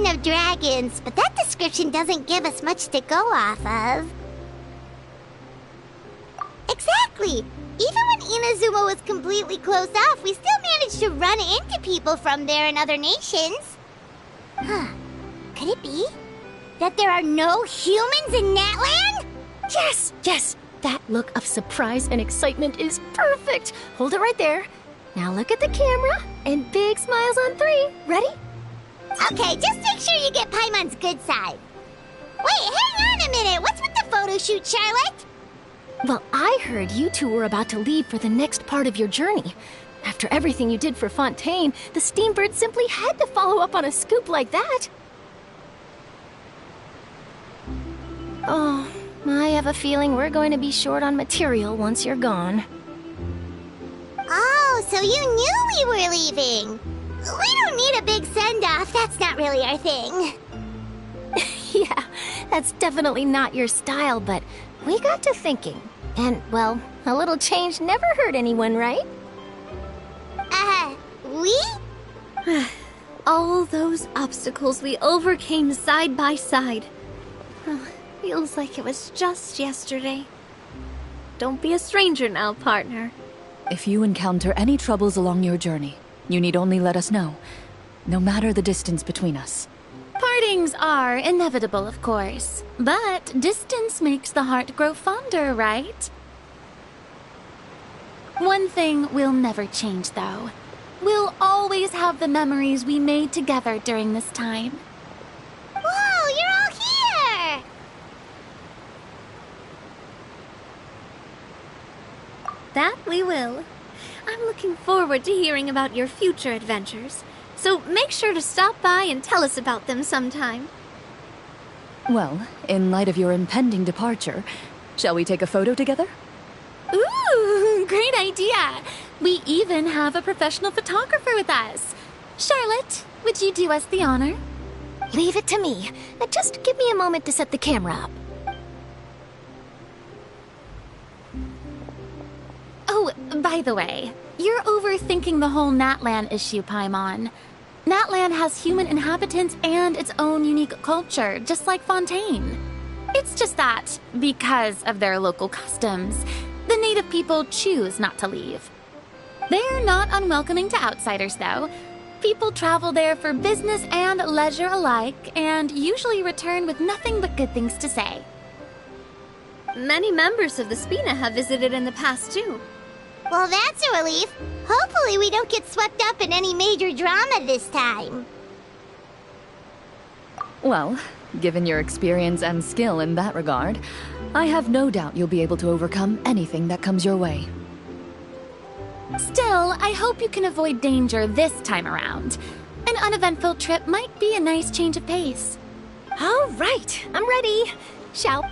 Of dragons, but that description doesn't give us much to go off of. Exactly! Even when Inazuma was completely closed off, we still managed to run into people from there in other nations. Huh. Could it be that there are no humans in Natlan? Yes! Yes! That look of surprise and excitement is perfect! Hold it right there. Now look at the camera, and big smiles on 3. Ready? Okay, just make sure you get Paimon's good side. Wait, hang on a minute! What's with the photo shoot, Charlotte? Well, I heard you two were about to leave for the next part of your journey. After everything you did for Fontaine, the Steambird simply had to follow up on a scoop like that. Oh, I have a feeling we're going to be short on material once you're gone. Oh, so you knew we were leaving. We don't need a big send-off. That's not really our thing. Yeah, that's definitely not your style, but we got to thinking. And, well, a little change never hurt anyone, right? We? All those obstacles we overcame side by side. Feels like it was just yesterday. Don't be a stranger now, partner. If you encounter any troubles along your journey, you need only let us know, no matter the distance between us. Partings are inevitable, of course, but distance makes the heart grow fonder, right? One thing will never change, though. We'll always have the memories we made together during this time. Whoa, you're all here! That we will. I'm looking forward to hearing about your future adventures, so make sure to stop by and tell us about them sometime. Well, in light of your impending departure, shall we take a photo together? Ooh, great idea! We even have a professional photographer with us. Charlotte, would you do us the honor? Leave it to me. Just give me a moment to set the camera up. Oh, by the way, you're overthinking the whole Natlan issue, Paimon. Natlan has human inhabitants and its own unique culture, just like Fontaine. It's just that, because of their local customs, the native people choose not to leave. They're not unwelcoming to outsiders, though. People travel there for business and leisure alike, and usually return with nothing but good things to say. Many members of the Spina have visited in the past, too. Well, that's a relief. Hopefully we don't get swept up in any major drama this time. Well, given your experience and skill in that regard, I have no doubt you'll be able to overcome anything that comes your way. Still, I hope you can avoid danger this time around. An uneventful trip might be a nice change of pace. All right, I'm ready. Shall...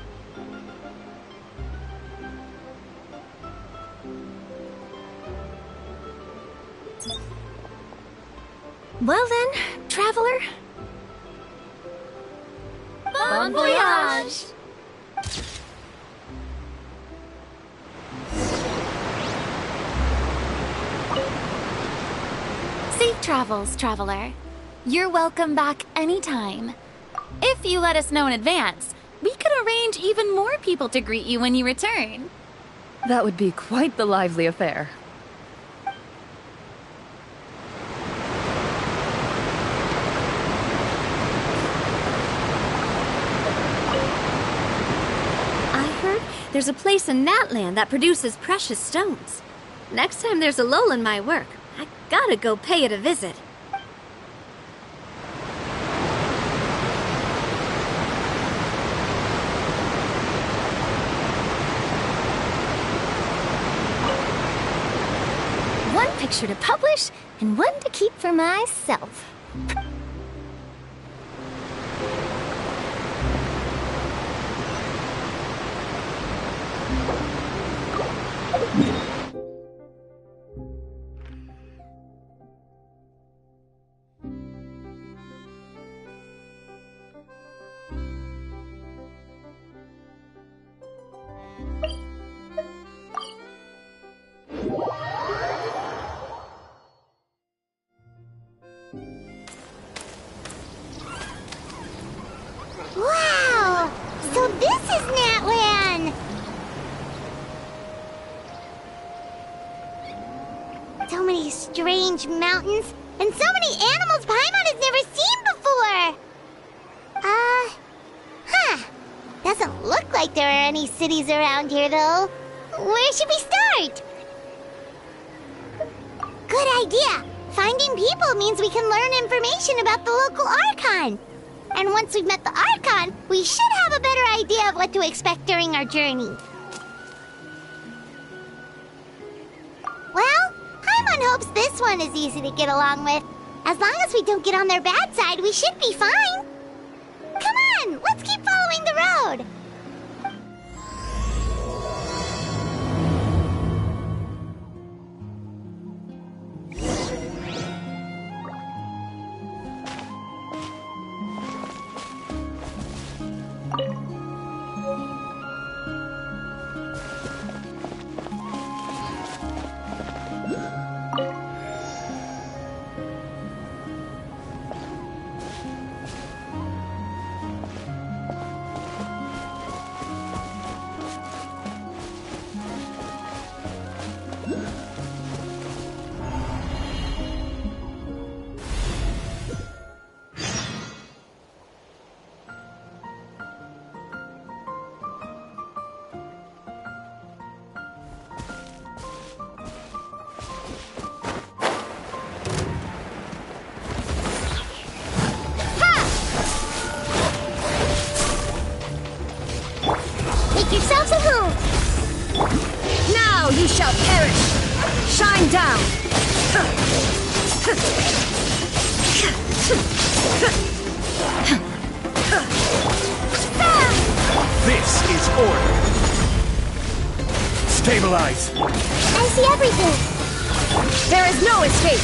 Well then, traveler. Bon voyage! Safe travels, traveler. You're welcome back anytime. If you let us know in advance, we could arrange even more people to greet you when you return. That would be quite the lively affair. There's a place in Natlan that produces precious stones. Next time there's a lull in my work, I gotta go pay it a visit. One picture to publish, and one to keep for myself. Wow! So this is Natlan! So many strange mountains, and so many animals Paimon has never seen before! Doesn't look like there are any cities around here, though. Where should we start? Good idea! Finding people means we can learn information about the local Archon. And once we've met the Archon, we should have a better idea of what to expect during our journey. Well, Paimon hopes this one is easy to get along with. As long as we don't get on their bad side, we should be fine. Come on, let's keep following the road. Yourselves a move! Now you shall perish! Shine down! This is order! Stabilize! I see everything! There is no escape!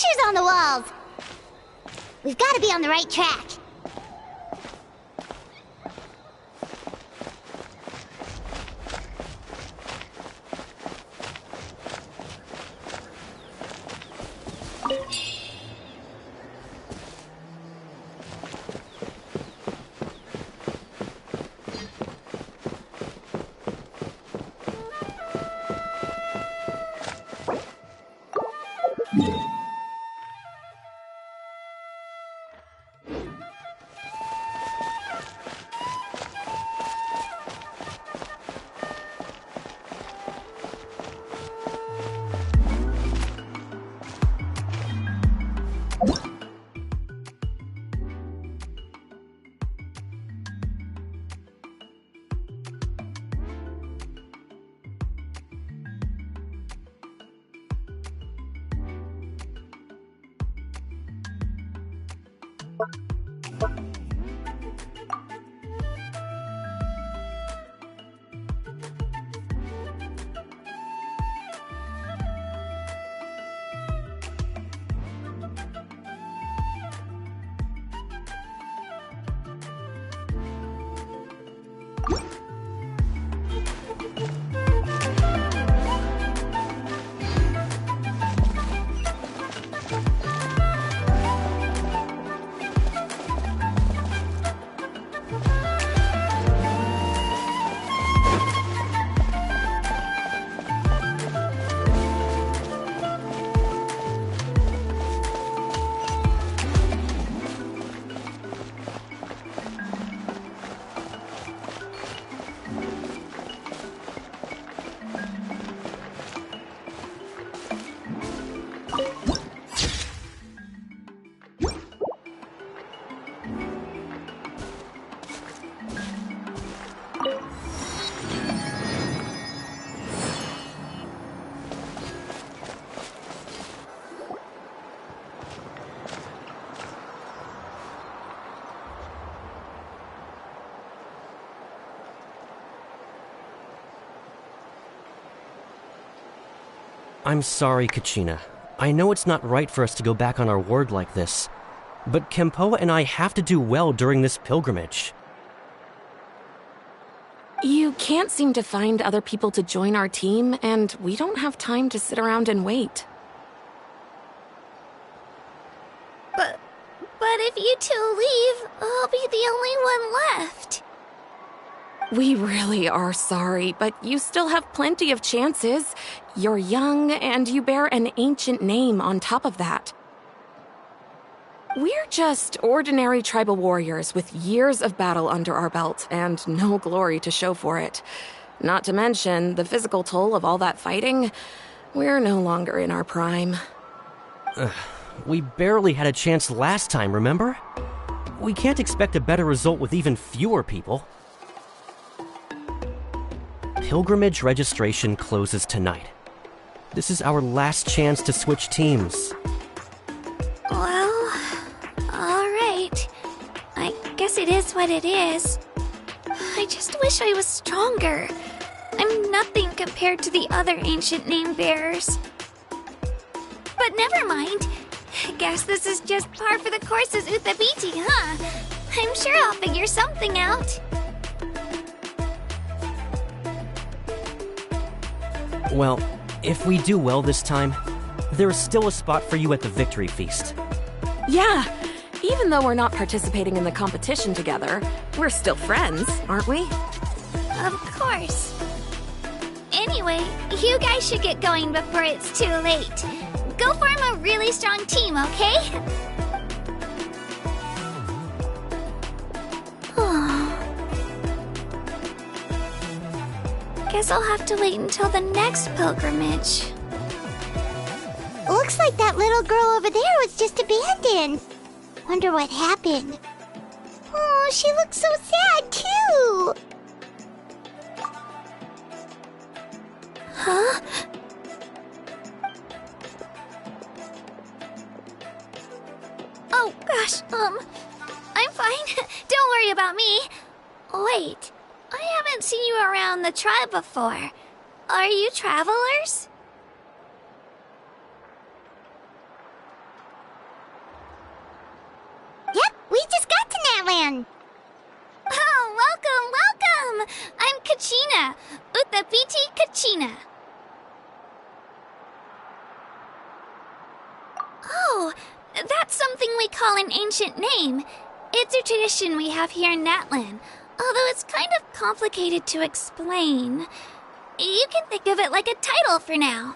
pictures on the walls! We've got to be on the right track. I'm sorry, Kachina. I know it's not right for us to go back on our word like this, but Kempoa and I have to do well during this pilgrimage. You can't seem to find other people to join our team, and we don't have time to sit around and wait. But if you two leave, I'll be the only one left. We really are sorry, but you still have plenty of chances. You're young, and you bear an ancient name on top of that. We're just ordinary tribal warriors with years of battle under our belt and no glory to show for it. Not to mention the physical toll of all that fighting. We're no longer in our prime. We barely had a chance last time, remember? We can't expect a better result with even fewer people. Pilgrimage registration closes tonight. This is our last chance to switch teams. Well, alright. I guess it is what it is. I just wish I was stronger. I'm nothing compared to the other ancient name bearers. But never mind. I guess this is just par for the course as Uthabiti, huh? I'm sure I'll figure something out. Well, if we do well this time, there is still a spot for you at the victory feast. Yeah, even though we're not participating in the competition together, we're still friends, aren't we? Of course. Anyway, you guys should get going before it's too late. Go form a really strong team, okay? Guess I'll have to wait until the next pilgrimage. Looks like that little girl over there was just abandoned. Wonder what happened. Oh, she looks so sad, too. Huh? Oh, gosh, I'm fine. Don't worry about me. Wait, I haven't seen you around the tribe before. Are you travelers? something we call an ancient name. It's a tradition we have here in Natlan, although it's kind of complicated to explain. You can think of it like a title for now.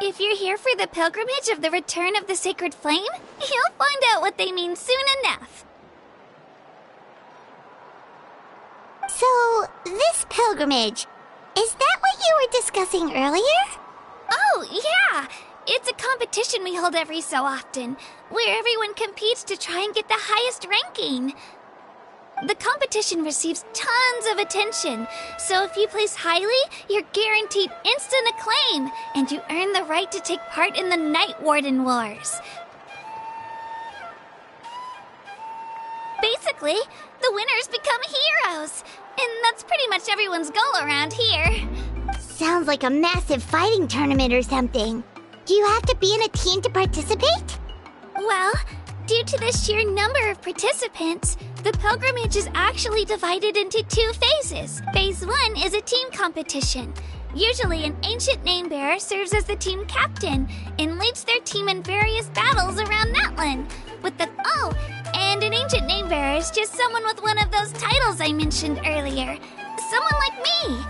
If you're here for the pilgrimage of the return of the sacred flame, you'll find out what they mean soon enough. So, this pilgrimage, is that what you were discussing earlier? Oh, yeah! It's a competition we hold every so often, where everyone competes to try and get the highest ranking. The competition receives tons of attention, so if you place highly, you're guaranteed instant acclaim, and you earn the right to take part in the Night Warden Wars. Basically, the winners become heroes, and that's pretty much everyone's goal around here. Sounds like a massive fighting tournament or something. Do you have to be in a team to participate? Well, due to the sheer number of participants, the pilgrimage is actually divided into 2 phases. Phase 1 is a team competition. Usually, an ancient name-bearer serves as the team captain and leads their team in various battles around Natlan. And an ancient name-bearer is just someone with one of those titles I mentioned earlier. Someone like me.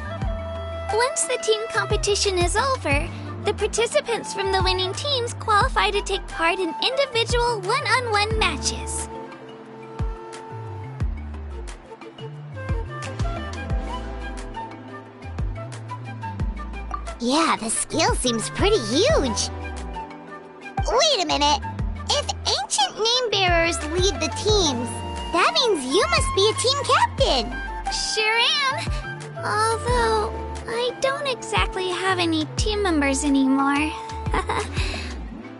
Once the team competition is over, the participants from the winning teams qualify to take part in individual one-on-one matches. Yeah, the scale seems pretty huge. Wait a minute. If ancient name-bearers lead the teams, that means you must be a team captain. Sure am. Although, I don't exactly have any team members anymore.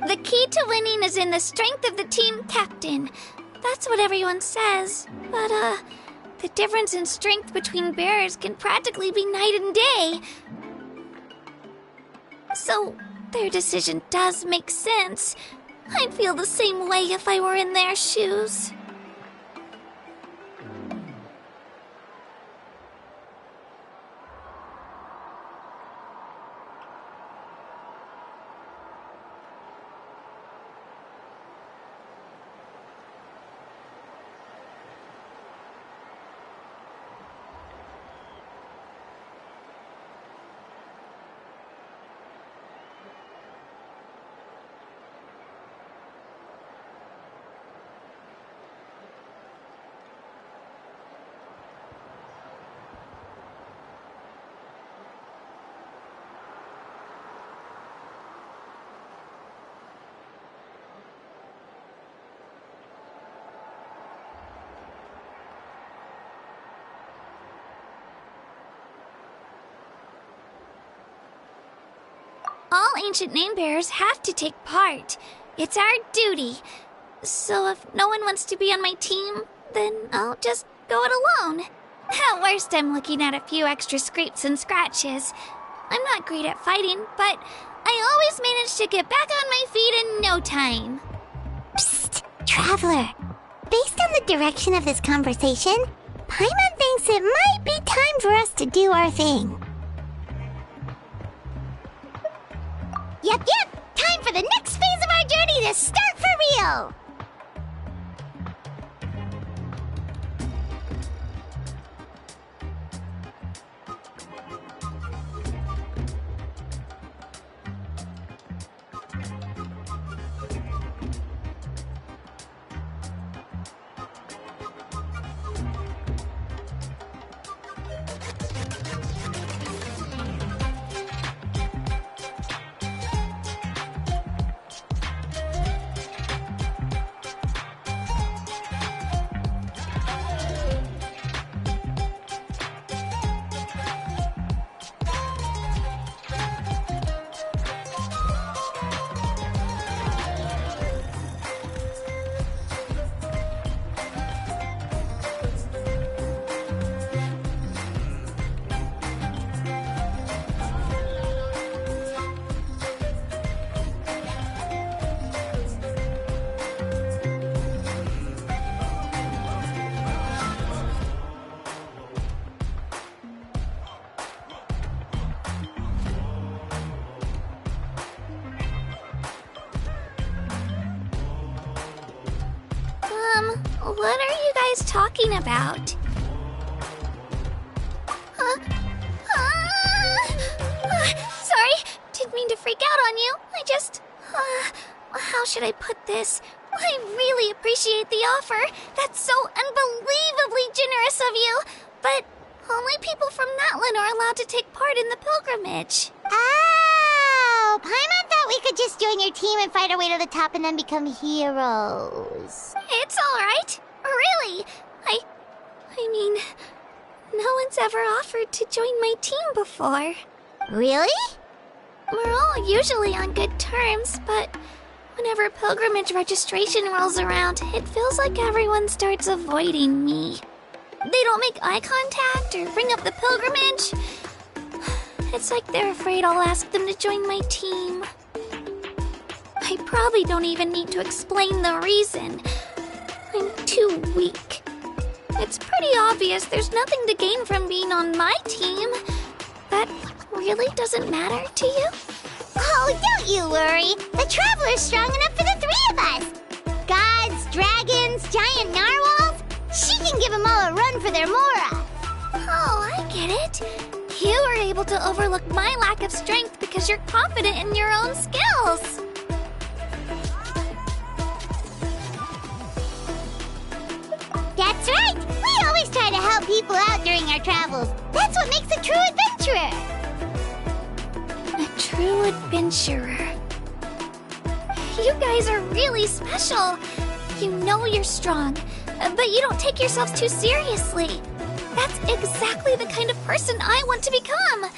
The key to winning is in the strength of the team captain. That's what everyone says. But, the difference in strength between bearers can practically be night and day. So, their decision does make sense. I'd feel the same way if I were in their shoes. All ancient name-bearers have to take part. It's our duty. So if no one wants to be on my team, then I'll just go it alone. At worst, I'm looking at a few extra scrapes and scratches. I'm not great at fighting, but I always manage to get back on my feet in no time. Psst, Traveler. Based on the direction of this conversation, Paimon thinks it might be time for us to do our thing. Yep, time for the next phase of our journey to start for real! talking about. Sorry, didn't mean to freak out on you. How should I put this? I really appreciate the offer. That's so unbelievably generous of you. But only people from Natlan are allowed to take part in the pilgrimage. Oh, Paimon thought we could just join your team and fight our way to the top and then become heroes. It's all right. Really. I mean, no one's ever offered to join my team before. Really? We're all usually on good terms, but whenever pilgrimage registration rolls around, it feels like everyone starts avoiding me. They don't make eye contact or bring up the pilgrimage. It's like they're afraid I'll ask them to join my team. I probably don't even need to explain the reason. I'm too weak. It's pretty obvious there's nothing to gain from being on my team. That really doesn't matter to you? Oh, don't you worry. The Traveler's strong enough for the three of us. Gods, dragons, giant narwhals. She can give them all a run for their Mora. Oh, I get it. You were able to overlook my lack of strength because you're confident in your own skills. That's right. We always try to help people out during our travels. That's what makes a true adventurer. A true adventurer. You guys are really special. You know you're strong, but you don't take yourselves too seriously. That's exactly the kind of person I want to become.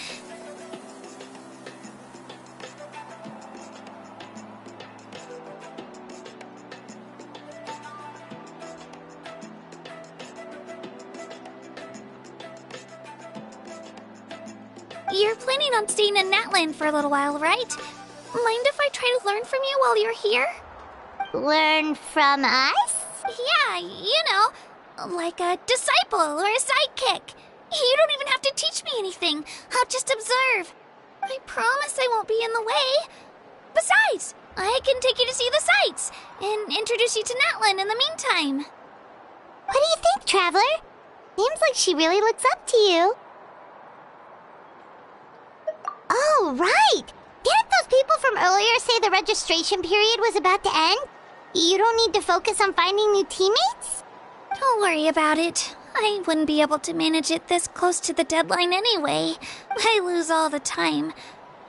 You're planning on staying in Natlan for a little while, right? Mind if I try to learn from you while you're here? Learn from us? Yeah, you know, like a disciple or a sidekick. You don't even have to teach me anything. I'll just observe. I promise I won't be in the way. Besides, I can take you to see the sights and introduce you to Natlan in the meantime. What do you think, Traveler? Seems like she really looks up to you. Oh, right! Didn't those people from earlier say the registration period was about to end? You don't need to focus on finding new teammates? Don't worry about it. I wouldn't be able to manage it this close to the deadline anyway. I lose all the time.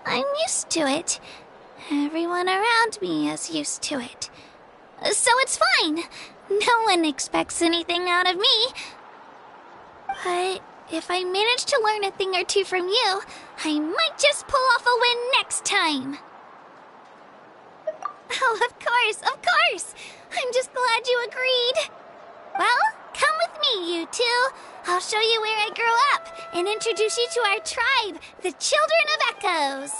I'm used to it. Everyone around me is used to it. So it's fine. No one expects anything out of me. But if I manage to learn a thing or two from you, I might just pull off a win next time. Oh, of course. I'm just glad you agreed. Well, come with me, you two. I'll show you where I grew up and introduce you to our tribe, the Children of Echoes.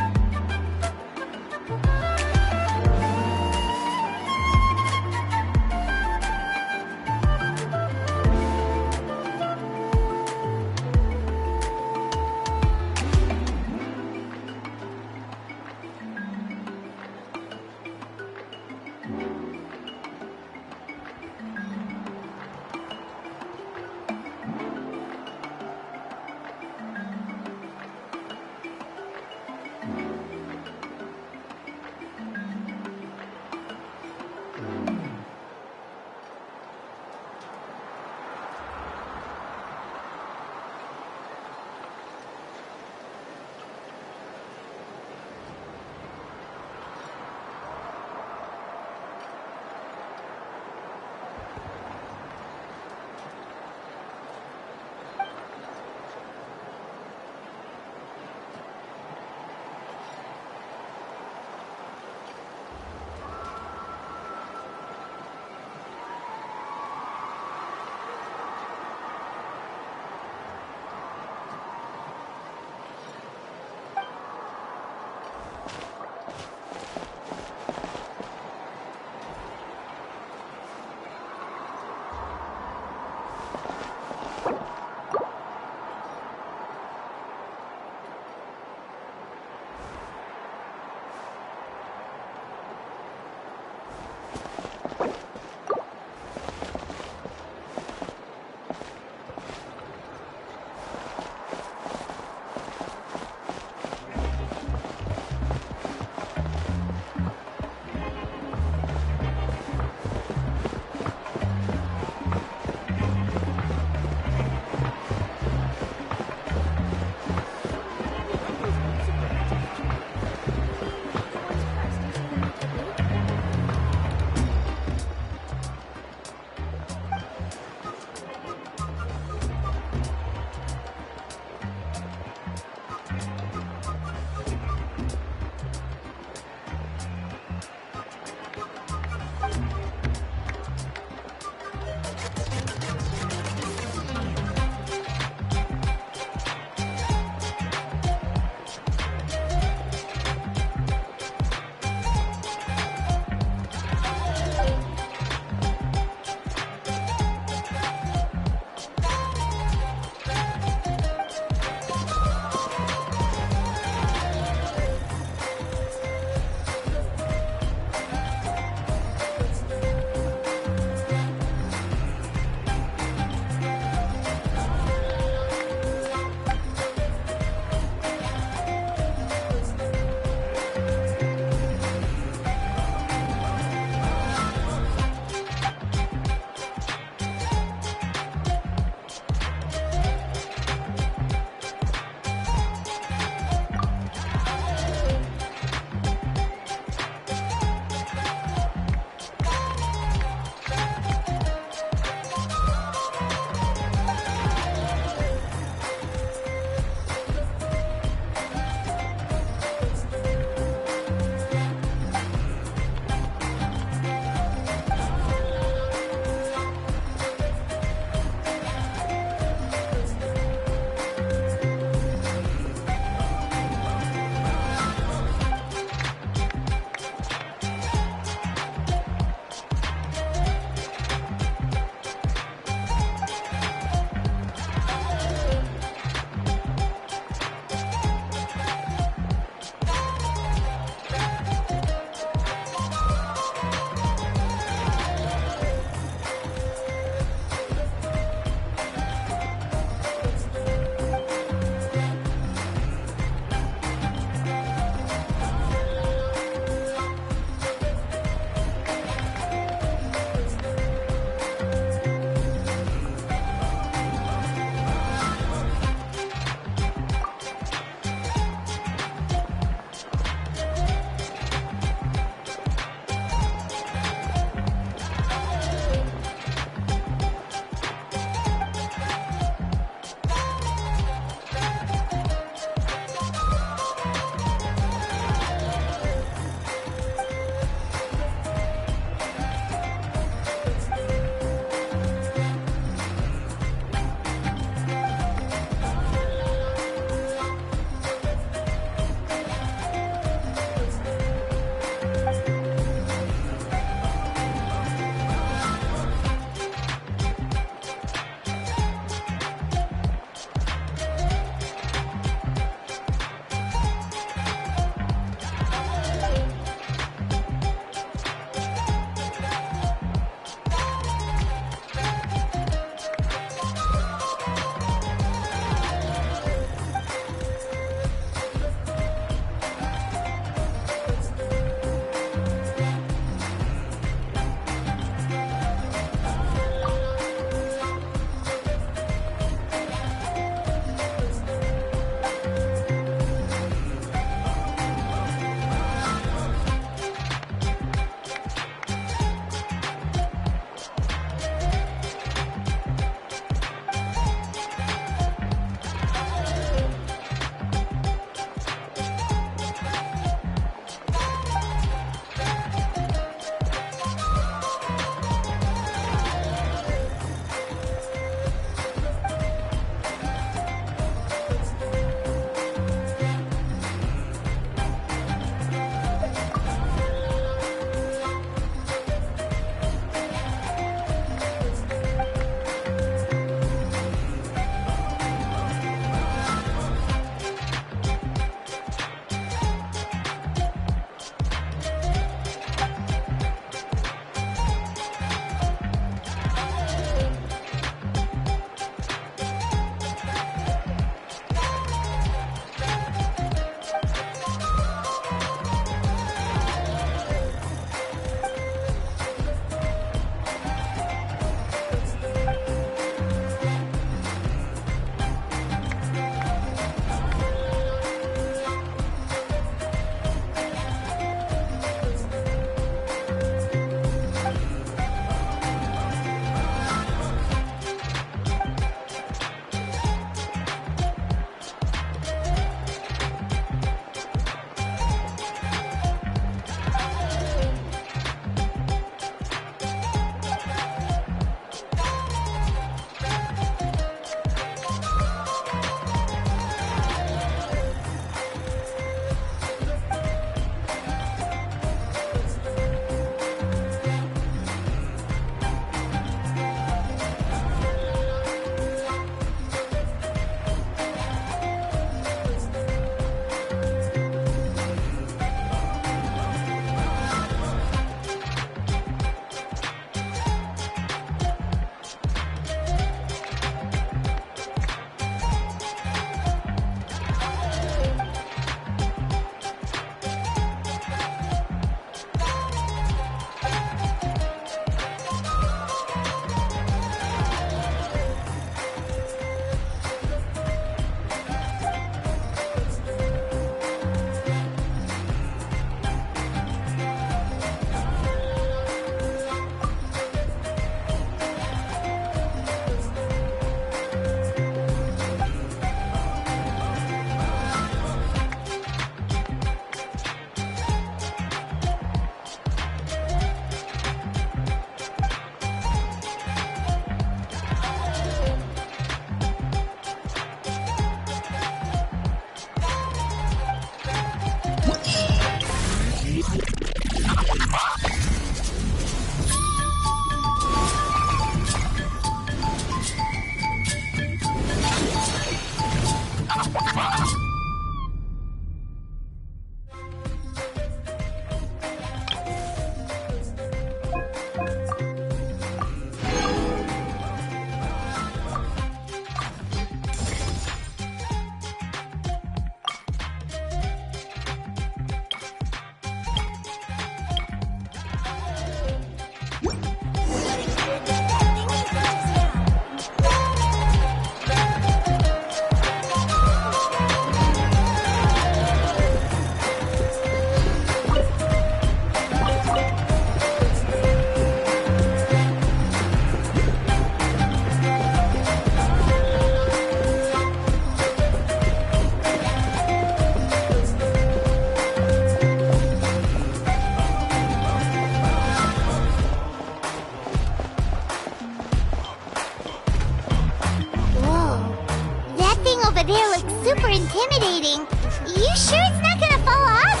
intimidating. You sure it's not gonna fall off?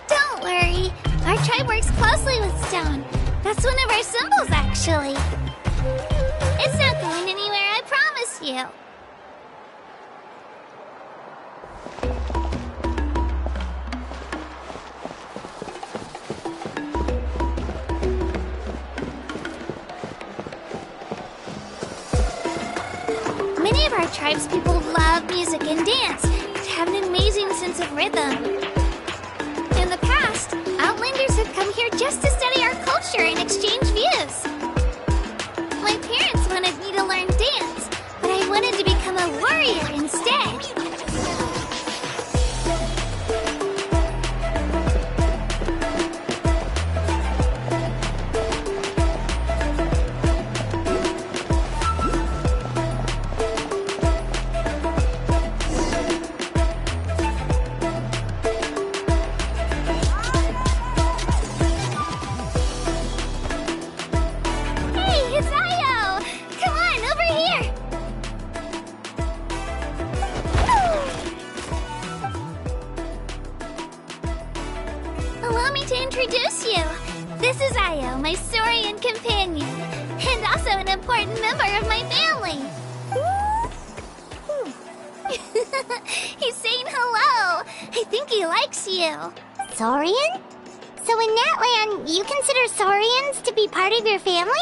Don't worry. Our tribe works closely with stone. That's one of our symbols, actually. It's not going anywhere, I promise you. Many of our tribe's people love music and dance. They have an amazing sense of rhythm. In the past, Outlanders have come here just to study our culture and exchange views. My parents wanted me to learn dance, but I wanted to become a warrior instead. Allow me to introduce you. This is Io, my Saurian companion, and also an important member of my family. He's saying hello. I think he likes you. Saurian? So in Natlan, you consider Saurians to be part of your family?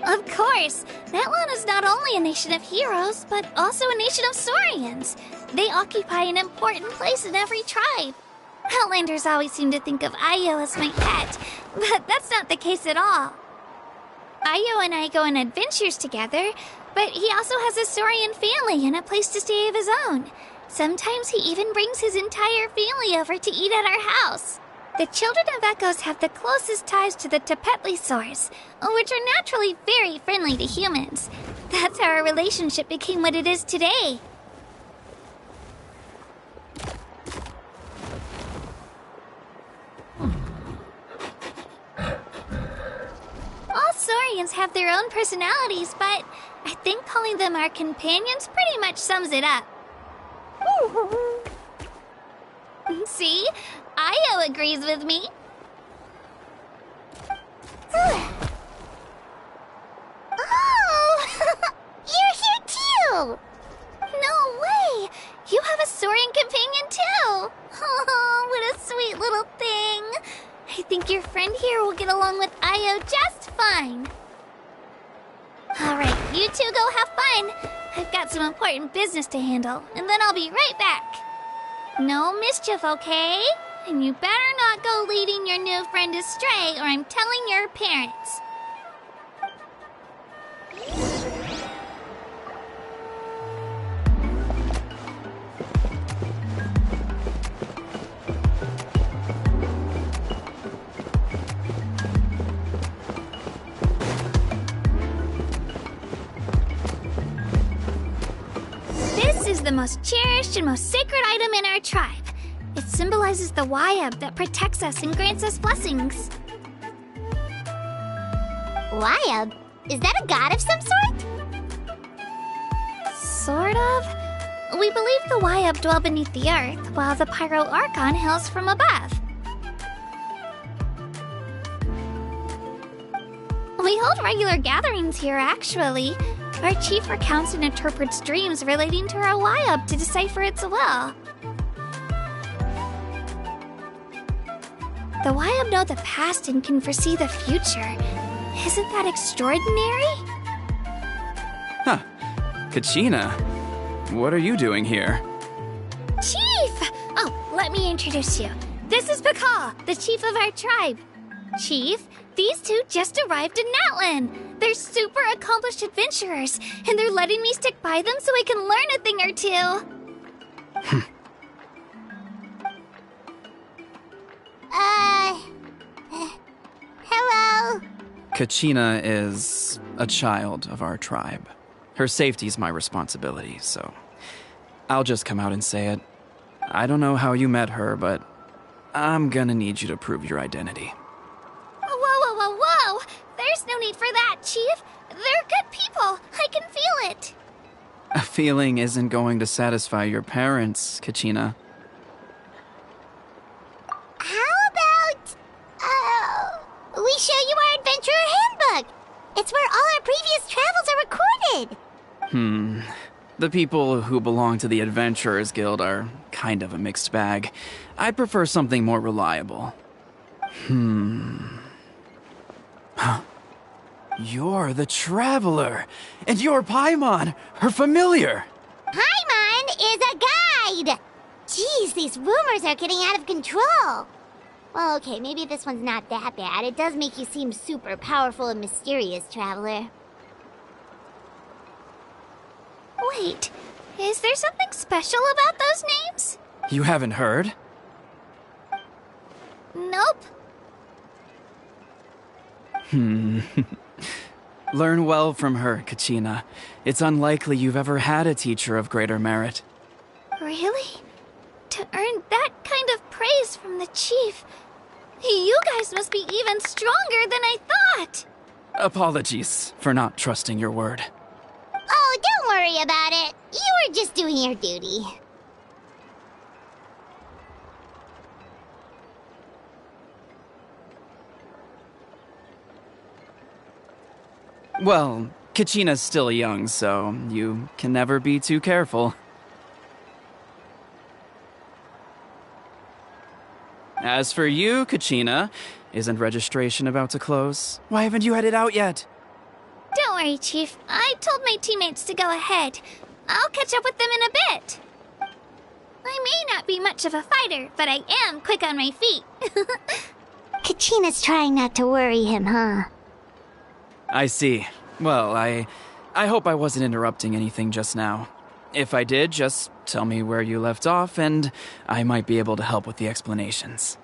Of course. Natlan is not only a nation of heroes, but also a nation of Saurians. They occupy an important place in every tribe. Outlanders always seem to think of Io as my pet, but that's not the case at all. Io and I go on adventures together, but he also has a Saurian family and a place to stay of his own. Sometimes he even brings his entire family over to eat at our house. The children of Echoes have the closest ties to the Tepetlisaurs, which are naturally very friendly to humans. That's how our relationship became what it is today. All Saurians have their own personalities, but I think calling them our companions pretty much sums it up. See? Io agrees with me. Oh! You're here too! No way! You have a Saurian companion too! Oh, what a sweet little thing! I think your friend here will get along with Io just fine. Alright, you two go have fun. I've got some important business to handle, and then I'll be right back. No mischief, okay? And you better not go leading your new friend astray, or I'm telling your parents. This is the most cherished and most sacred item in our tribe. It symbolizes the Wayab that protects us and grants us blessings. Wayab? Is that a god of some sort? Sort of. We believe the Wayab dwell beneath the earth, while the Pyro Archon hails from above. We hold regular gatherings here, actually. Our chief recounts and interprets dreams relating to our Wayab to decipher its will. The Wayab know the past and can foresee the future. Isn't that extraordinary? Huh. Kachina, what are you doing here? Chief! Oh, let me introduce you. This is Pakal, the chief of our tribe. Chief, these two just arrived in Natlan. They're super accomplished adventurers, and they're letting me stick by them so I can learn a thing or two. Hello? Kachina is a child of our tribe. Her safety's my responsibility, so I'll just come out and say it. I don't know how you met her, but I'm gonna need you to prove your identity. Whoa! There's no need for that, Chief. They're good people. I can feel it. feeling isn't going to satisfy your parents, Kachina. How about, we show you our adventurer handbook? It's where all our previous travels are recorded. The people who belong to the Adventurers Guild are kind of a mixed bag. I'd prefer something more reliable. You're the Traveler, and you're Paimon, her familiar. Paimon is a guide! Jeez, these rumors are getting out of control. Well, okay, maybe this one's not that bad. It does make you seem super powerful and mysterious, Traveler. Wait, is there something special about those names? You haven't heard? Nope. Learn well from her, Kachina. It's unlikely you've ever had a teacher of greater merit. Really? To earn that kind of praise from the chief, you guys must be even stronger than I thought. Apologies for not trusting your word. Oh, don't worry about it. You were just doing your duty. Well, Kachina's still young, so you can never be too careful. As for you, Kachina, isn't registration about to close? Why haven't you headed out yet? Don't worry, Chief. I told my teammates to go ahead. I'll catch up with them in a bit. I may not be much of a fighter, but I am quick on my feet. Kachina's trying not to worry him, huh? I see. Well, I hope I wasn't interrupting anything just now. If I did, just tell me where you left off, and I might be able to help with the explanations.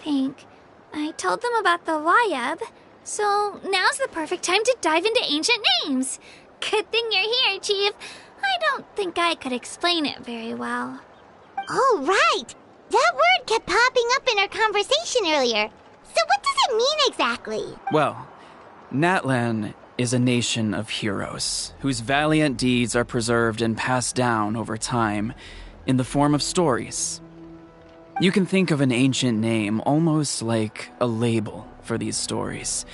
think. I told them about the Wayab, so now's the perfect time to dive into ancient names. Good thing you're here, Chief. I don't think I could explain it very well. Oh, right! That word kept popping up in our conversation earlier. So what does it mean exactly? Well, Natlan is a nation of heroes whose valiant deeds are preserved and passed down over time in the form of stories. You can think of an ancient name almost like a label for these stories.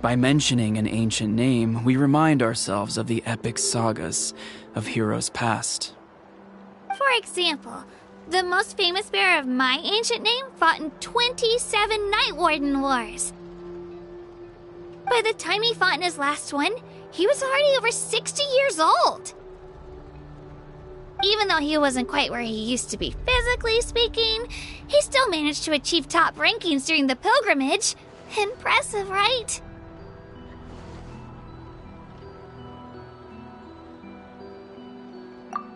By mentioning an ancient name, we remind ourselves of the epic sagas of heroes past. For example, the most famous bearer of my ancient name fought in 27 Night Warden Wars. By the time he fought in his last one, he was already over 60 years old. Even though he wasn't quite where he used to be physically speaking, he still managed to achieve top rankings during the pilgrimage. Impressive, right?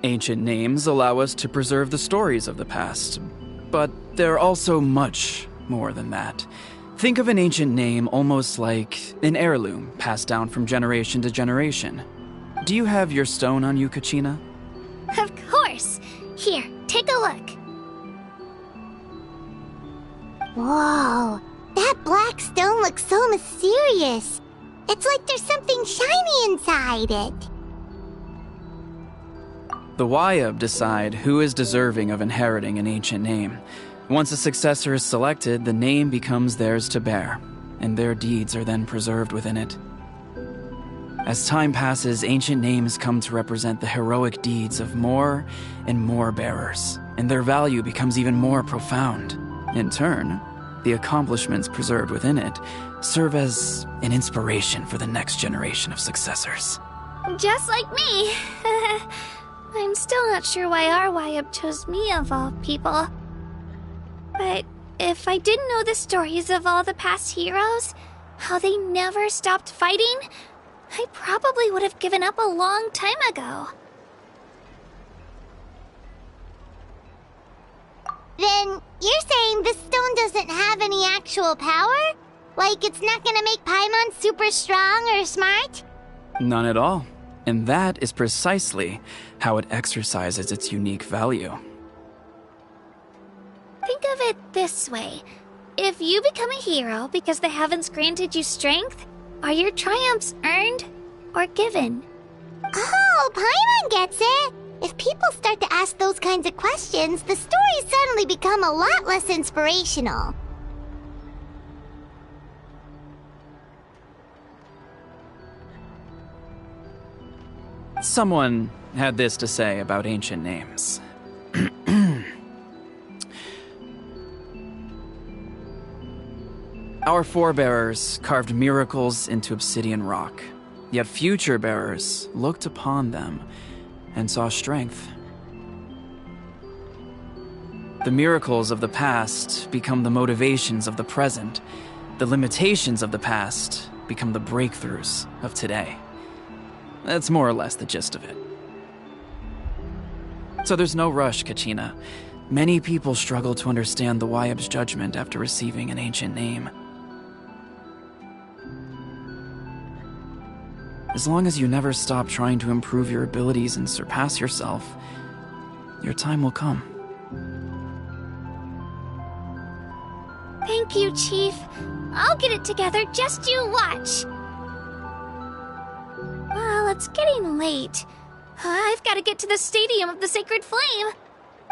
Ancient names allow us to preserve the stories of the past, but they're also much more than that. Think of an ancient name almost like an heirloom passed down from generation to generation. Do you have your stone on you, Kachina? Of course. Here, take a look. Whoa, that black stone looks so mysterious. It's like there's something shiny inside it. The Wayab decide who is deserving of inheriting an ancient name. Once a successor is selected, the name becomes theirs to bear, and their deeds are then preserved within it. As time passes, ancient names come to represent the heroic deeds of more and more bearers, and their value becomes even more profound. In turn, the accomplishments preserved within it serve as an inspiration for the next generation of successors. Just like me. I'm still not sure why our Wayab chose me of all people. But if I didn't know the stories of all the past heroes, how they never stopped fighting, I probably would have given up a long time ago. Then you're saying this stone doesn't have any actual power? Like it's not gonna make Paimon super strong or smart? None at all. And that is precisely how it exercises its unique value. Think of it this way. If you become a hero because the heavens granted you strength, are your triumphs earned or given? Oh, Paimon gets it! If people start to ask those kinds of questions, the stories suddenly become a lot less inspirational. Someone had this to say about ancient names. Our forebears carved miracles into obsidian rock, yet future bearers looked upon them and saw strength. The miracles of the past become the motivations of the present. The limitations of the past become the breakthroughs of today. That's more or less the gist of it. So there's no rush, Kachina. Many people struggle to understand the Wayab's judgment after receiving an ancient name. As long as you never stop trying to improve your abilities and surpass yourself, your time will come. Thank you, Chief. I'll get it together, just you watch. Well, it's getting late. I've got to get to the Stadium of the Sacred Flame.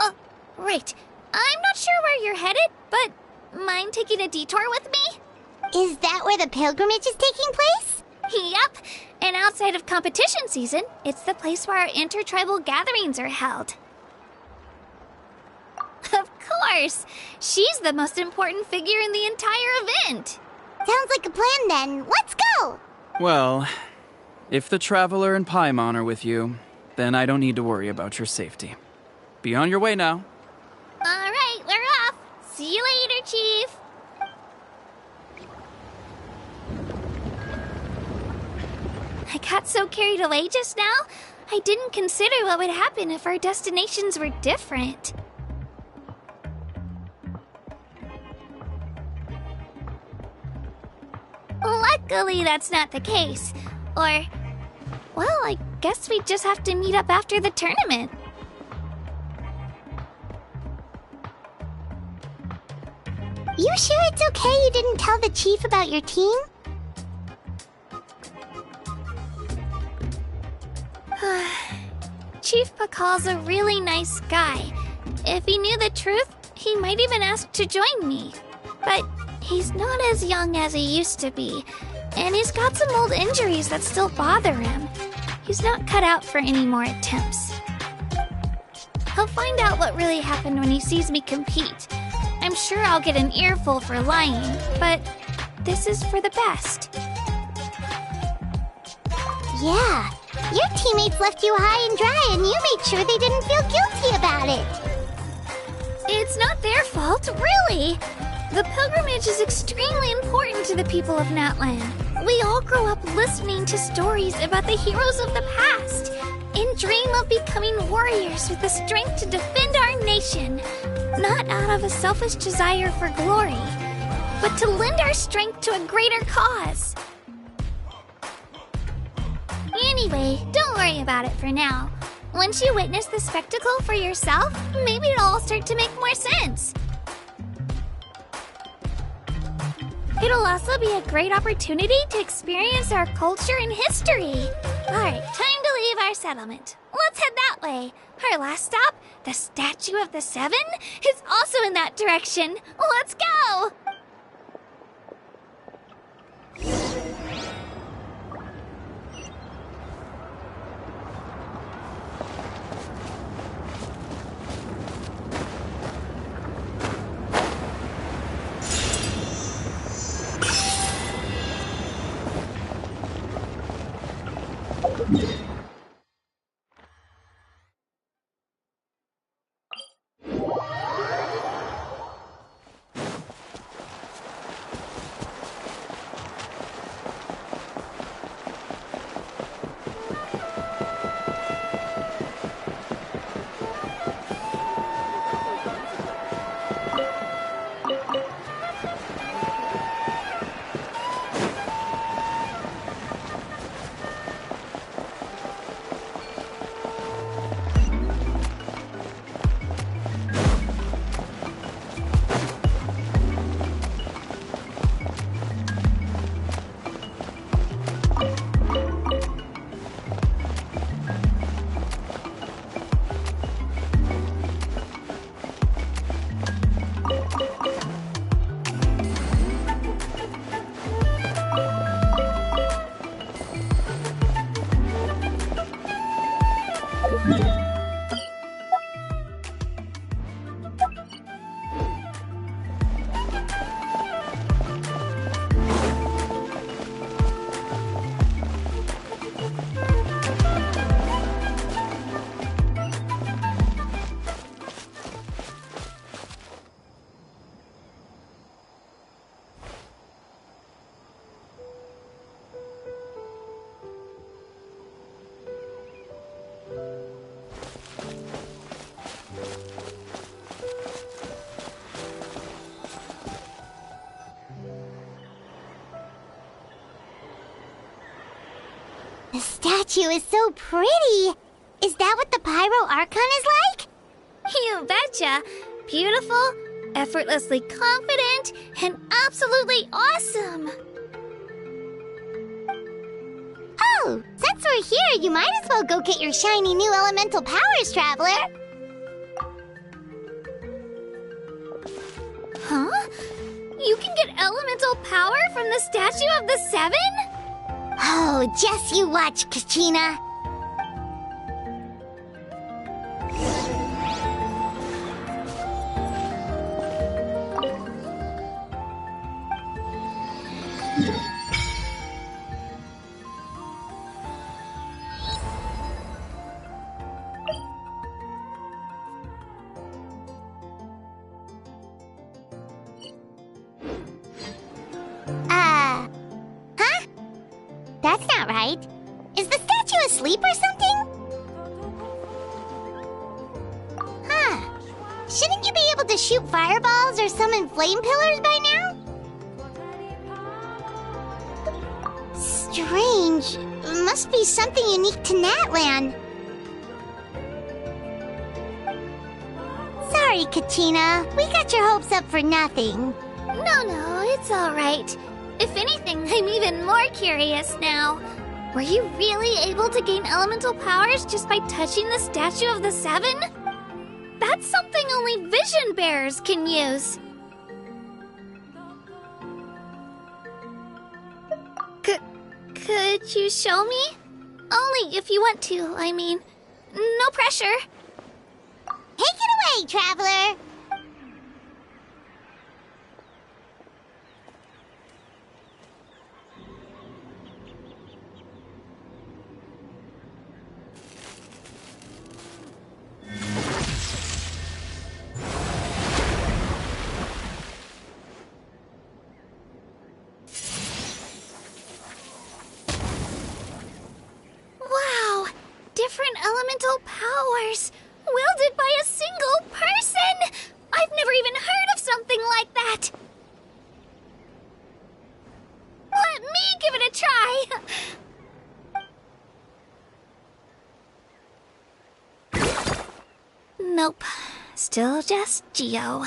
Oh, right. I'm not sure where you're headed, but mind taking a detour with me? Is that where the pilgrimage is taking place? Yep. And outside of competition season, it's the place where our intertribal gatherings are held. Of course! She's the most important figure in the entire event! Sounds like a plan then. Let's go! Well, if the Traveler and Paimon are with you, then I don't need to worry about your safety. Be on your way now. Alright, we're off! See you later, Chief! I got so carried away just now, I didn't consider what would happen if our destinations were different. Luckily, that's not the case. Or, well, I guess we just have to meet up after the tournament. You sure it's okay you didn't tell the chief about your team? Chief Pakal's a really nice guy. If he knew the truth, he might even ask to join me. But he's not as young as he used to be, and he's got some old injuries that still bother him. He's not cut out for any more attempts. He'll find out what really happened when he sees me compete. I'm sure I'll get an earful for lying, but this is for the best. Yeah, your teammates left you high and dry and you made sure they didn't feel guilty about it. It's not their fault, really. The pilgrimage is extremely important to the people of Natlan. We all grow up listening to stories about the heroes of the past and dream of becoming warriors with the strength to defend our nation. Not out of a selfish desire for glory, but to lend our strength to a greater cause. Anyway, don't worry about it for now. Once you witness the spectacle for yourself, maybe it'll all start to make more sense. It'll also be a great opportunity to experience our culture and history. Alright, time to leave our settlement. Let's head that way. Our last stop, the Statue of the Seven, is also in that direction. Let's go! The statue is so pretty. Is that what the Pyro Archon is like? You betcha. Beautiful, effortlessly confident, and absolutely awesome. Oh, since we're here, you might as well go get your shiny new elemental powers, Traveler. Huh? You can get elemental power from the Statue of the Seven? Oh, just you watch, Kachina. Huh? That's not right. Is the statue asleep or something? Huh. Shouldn't you be able to shoot fireballs or summon flame pillars by now? strange. Must be something unique to Natlan. Sorry, Kachina. We got your hopes up for nothing. No, it's alright. If anything, I'm even more curious now. Were you really able to gain elemental powers just by touching the Statue of the Seven? That's something only vision bearers can use. Could you show me? Only if you want to, I mean. No pressure. Take it away, traveler. Wow! Different elemental powers! Wielded by a single person! I've never even heard of something like that! Let me give it a try! Nope. Still just Geo.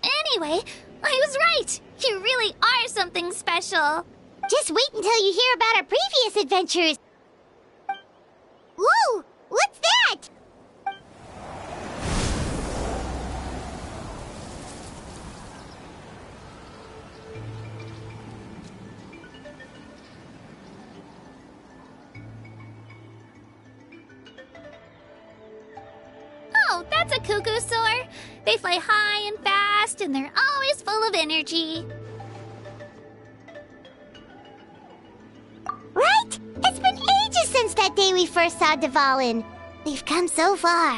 Anyway, I was right! You really are something special! Just wait until you hear about our previous adventures. Whoa! What's that? Oh, that's a cuckoo soar. They fly high and fast, and they're always full of energy. Right? It's been ages since that day we first saw Dvalin. We've come so far.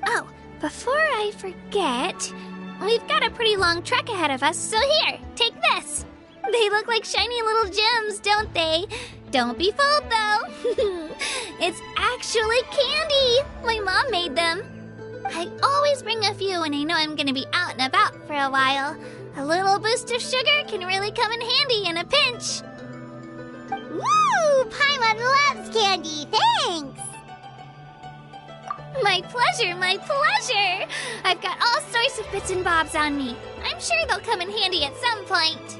Oh, before I forget, we've got a pretty long trek ahead of us, so here, take this. They look like shiny little gems, don't they? Don't be fooled, though. It's actually candy. My mom made them. I always bring a few when I know I'm gonna be out and about for a while. A little boost of sugar can really come in handy in a pinch. Woo! Paimon loves candy. Thanks. My pleasure, my pleasure! I've got all sorts of bits and bobs on me. I'm sure they'll come in handy at some point.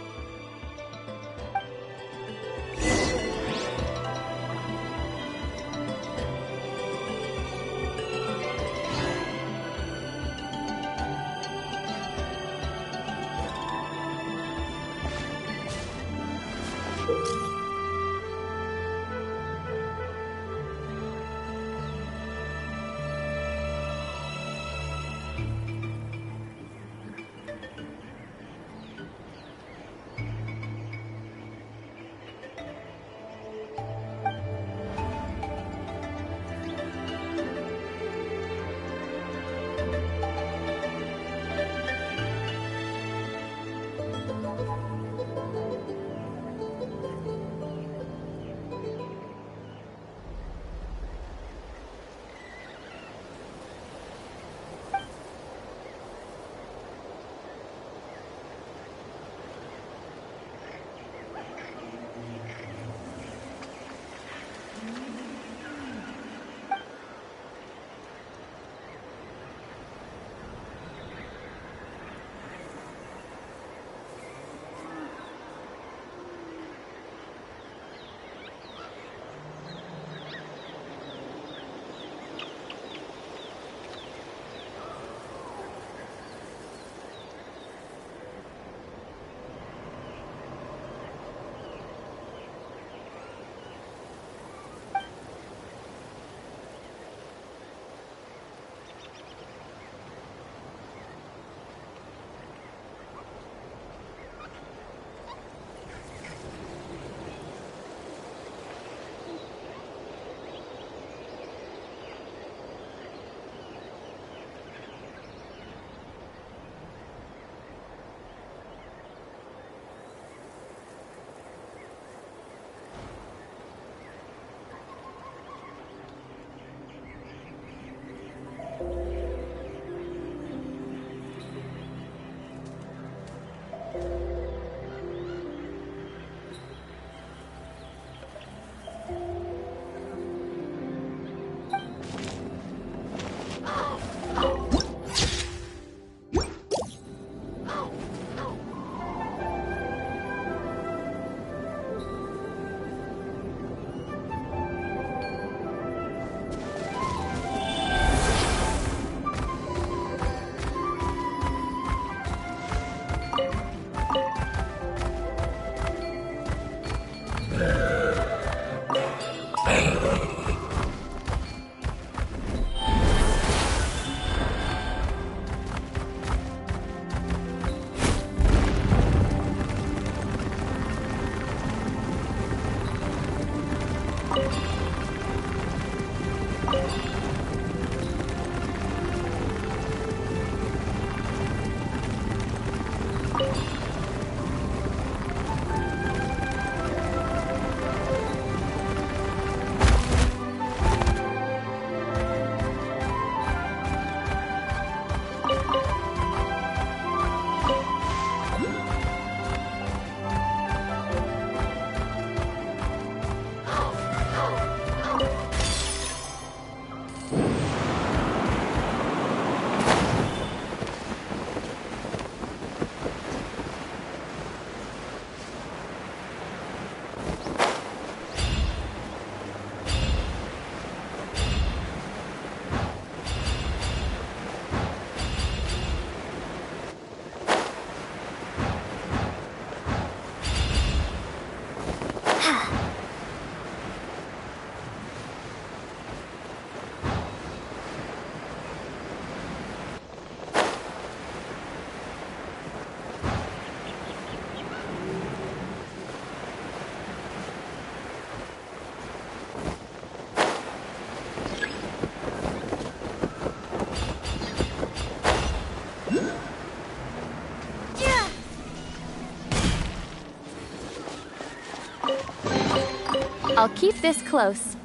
I'll keep this close.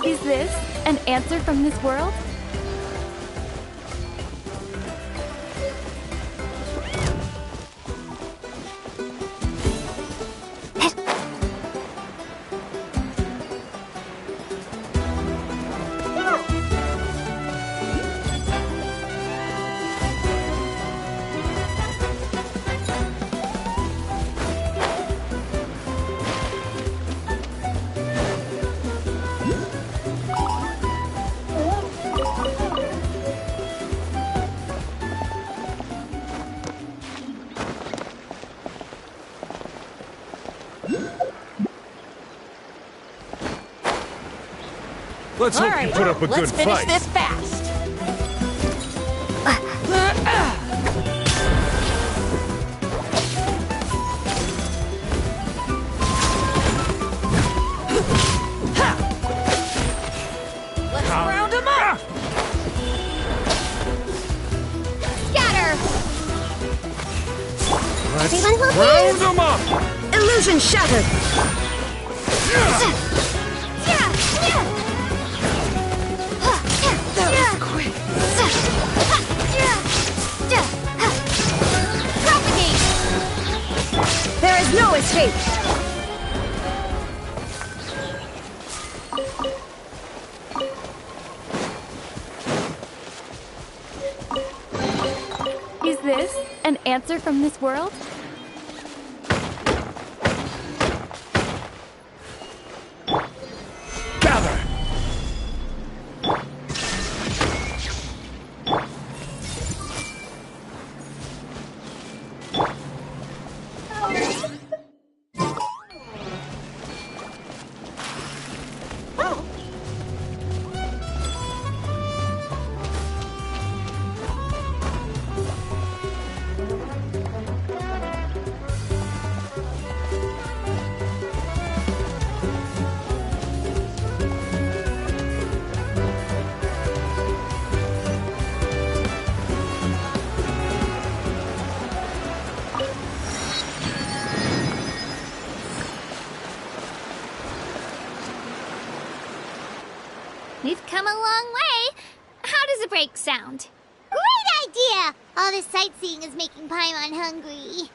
Is this an answer from this world? Let's All hope right, you put up a let's good finish fight. this fast. Let's round him up. Scatter! Let's Everyone will round them up! Illusion shattered. That was quick. Propagate! There is no escape. Is this an answer from this world? Gather! We've come a long way. How does a break sound? Great idea! All this sightseeing is making Paimon hungry.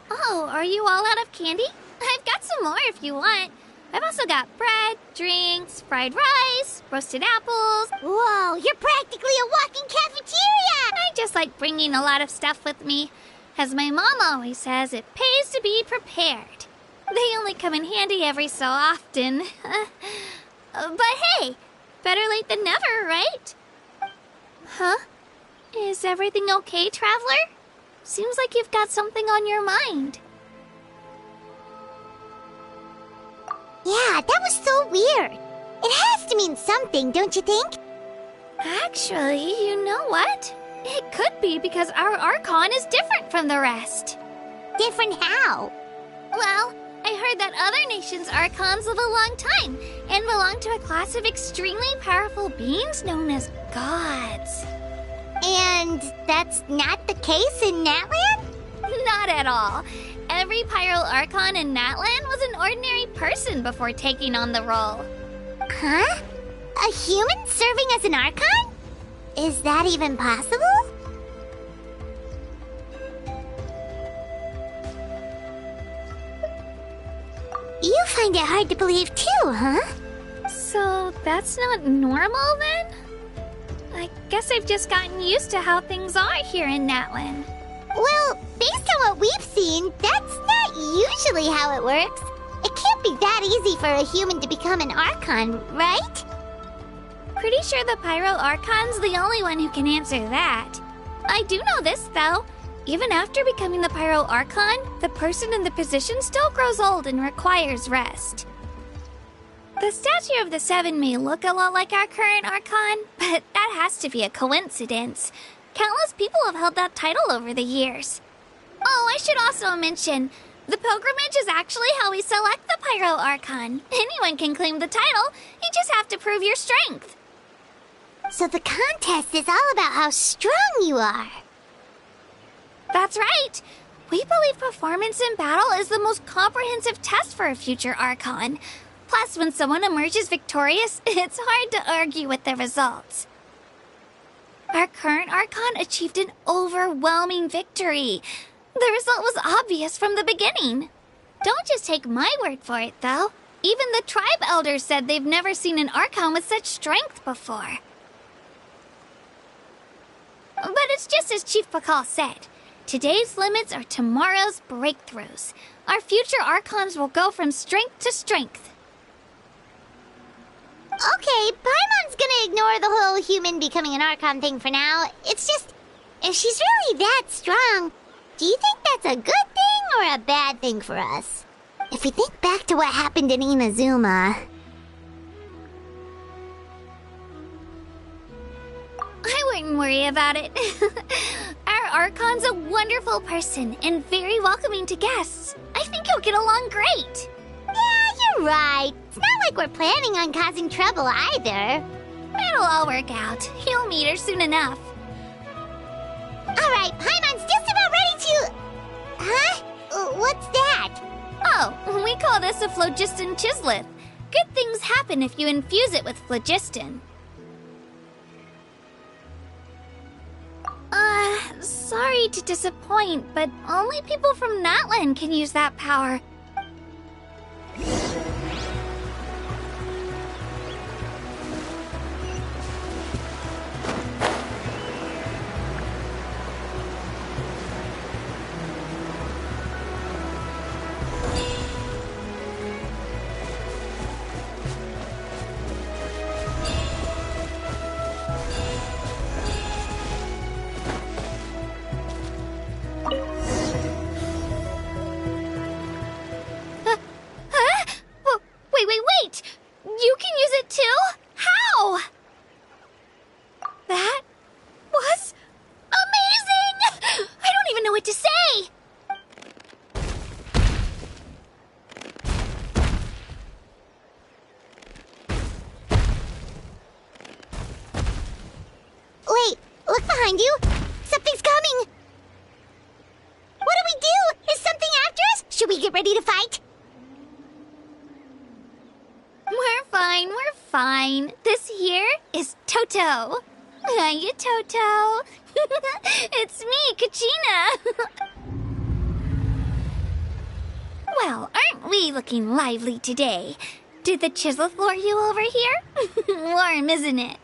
Oh, are you all out of candy? I've got some more if you want. I've also got bread, drinks, fried rice, roasted apples. Whoa, you're practically a walking cafeteria! I just like bringing a lot of stuff with me. As my mom always says, it pays to be prepared. They only come in handy every so often. But hey, better late than never, right? Huh? Is everything okay, Traveler? Seems like you've got something on your mind. Yeah, that was so weird. It has to mean something, don't you think? Actually, you know what? It could be because our Archon is different from the rest. Different how? Well, I heard that other nations' Archons live a long time and belong to a class of extremely powerful beings known as gods. And that's not the case in Natlan? Not at all. Every Pyral Archon in Natlan was an ordinary person before taking on the role. Huh? A human serving as an Archon? Is that even possible? You find it hard to believe too, huh? So that's not normal then? I guess I've just gotten used to how things are here in Natlan. Well, based on what we've seen, that's not usually how it works. It can't be that easy for a human to become an Archon, right? Pretty sure the Pyro Archon's the only one who can answer that. I do know this, though. Even after becoming the Pyro Archon, the person in the position still grows old and requires rest. The statue of the Seven may look a lot like our current Archon, but that has to be a coincidence. Countless people have held that title over the years. Oh, I should also mention, the pilgrimage is actually how we select the Pyro Archon. Anyone can claim the title, you just have to prove your strength. So the contest is all about how strong you are. That's right. We believe performance in battle is the most comprehensive test for a future Archon. Plus, when someone emerges victorious, it's hard to argue with the results. Our current Archon achieved an overwhelming victory. The result was obvious from the beginning. Don't just take my word for it, though. Even the tribe elders said they've never seen an Archon with such strength before. But it's just as Chief Pakal said. Today's limits are tomorrow's breakthroughs. Our future Archons will go from strength to strength. Okay, Paimon's gonna ignore the whole human becoming an Archon thing for now. It's just, if she's really that strong, do you think that's a good thing or a bad thing for us? If we think back to what happened in Inazuma, wouldn't worry about it. Our Archon's a wonderful person and very welcoming to guests. I think he'll get along great. Yeah, you're right. It's not like we're planning on causing trouble either. It'll all work out. He'll meet her soon enough. Alright, Paimon's just about ready to... Huh? What's that? Oh, we call this a phlogiston chisleth. Good things happen if you infuse it with phlogiston. Sorry to disappoint, but only people from Natlan can use that power. Wait! You can use it too? How? That was amazing! I don't even know what to say! Wait, look behind you! Something's coming! What do we do? Is something after us? Should we get ready to fight? We're fine. This here is Toto. Hiya, Toto. It's me, Kachina. Well, aren't we looking lively today? Did the chisleth lure you over here? Warm, isn't it?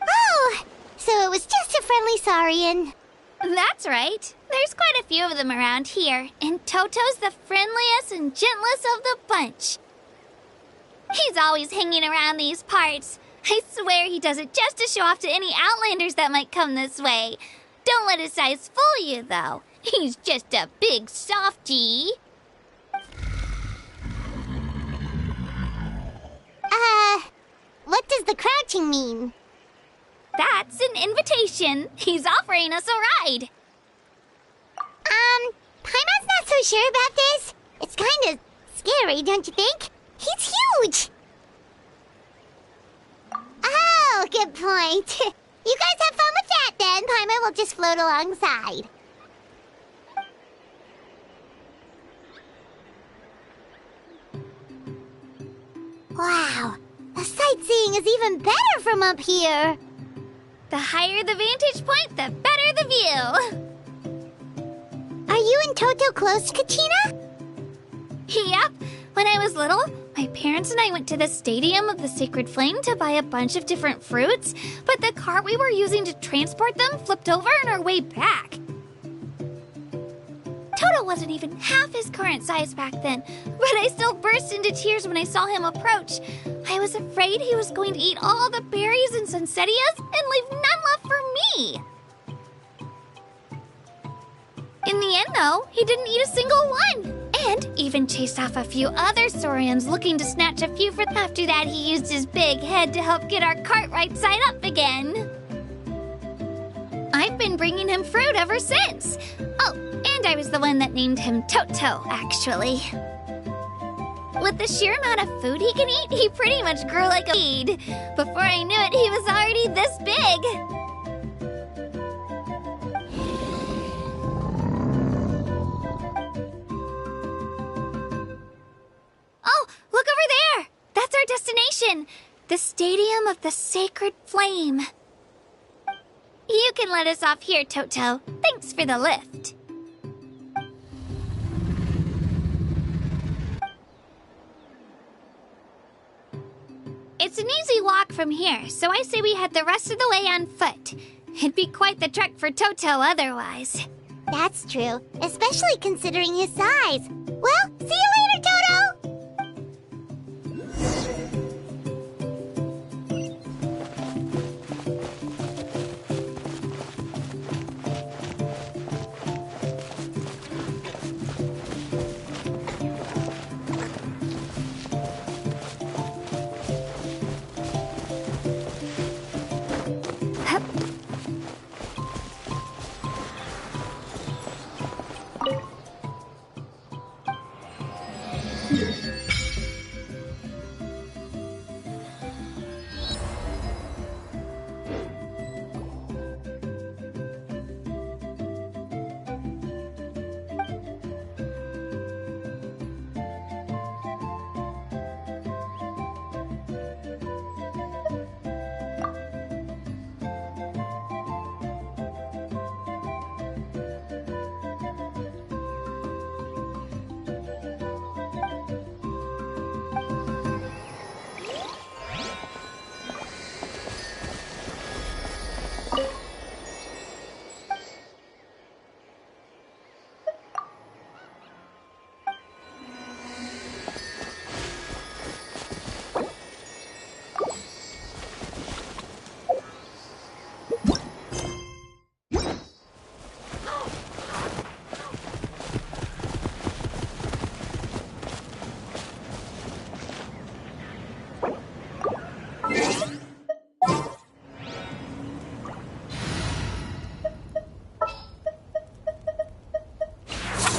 Oh, so it was just a friendly saurian. That's right. There's quite a few of them around here, and Toto's the friendliest and gentlest of the bunch. He's always hanging around these parts. I swear he does it just to show off to any outlanders that might come this way. Don't let his size fool you, though. He's just a big softie. What does the crouching mean? That's an invitation. He's offering us a ride. Paimon's not so sure about this. It's kind of scary, don't you think? He's huge! Oh, good point. You guys have fun with that then. Paimon will just float alongside. Wow, the sightseeing is even better from up here. The higher the vantage point, the better the view. Are you and Toto close, Kachina? Yep. When I was little, my parents and I went to the Stadium of the Sacred Flame to buy a bunch of different fruits, but the cart we were using to transport them flipped over on our way back. Toto wasn't even half his current size back then, but I still burst into tears when I saw him approach. I was afraid he was going to eat all the berries and sunsettias and leave none left for me. In the end, though, he didn't eat a single one, and even chased off a few other saurians looking to snatch a few for them. After that, he used his big head to help get our cart right side up again. I've been bringing him fruit ever since. Oh, and I was the one that named him Toto, actually. With the sheer amount of food he can eat, he pretty much grew like a weed. Before I knew it, he was already this big. Oh, look over there! That's our destination! The Stadium of the Sacred Flame. You can let us off here, Toto. Thanks for the lift. It's an easy walk from here, so I say we head the rest of the way on foot. It'd be quite the trek for Toto otherwise. That's true, especially considering his size. Well, see you later, Toto!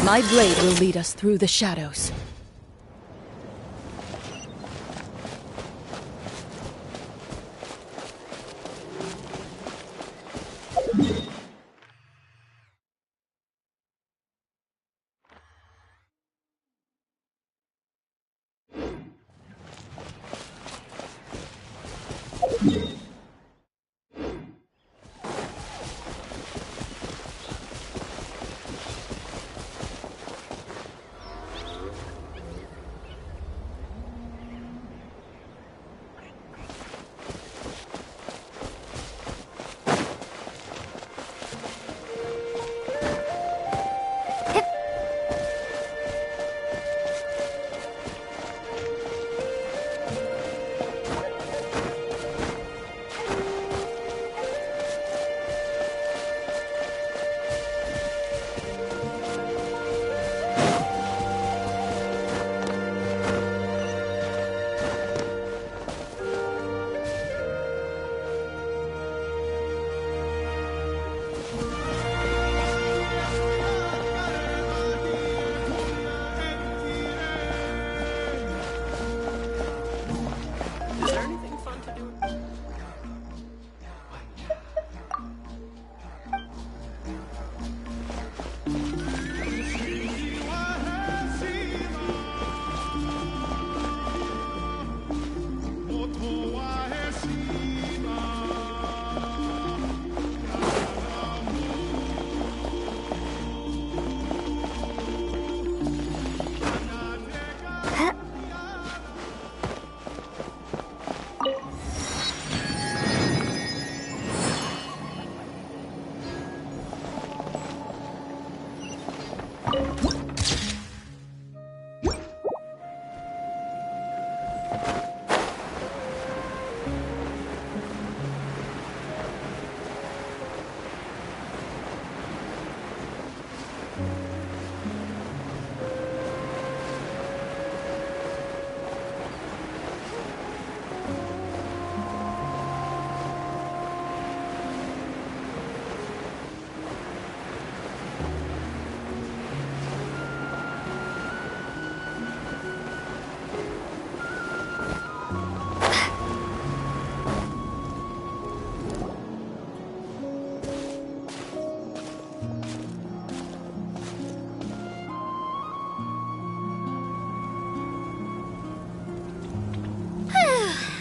My blade will lead us through the shadows.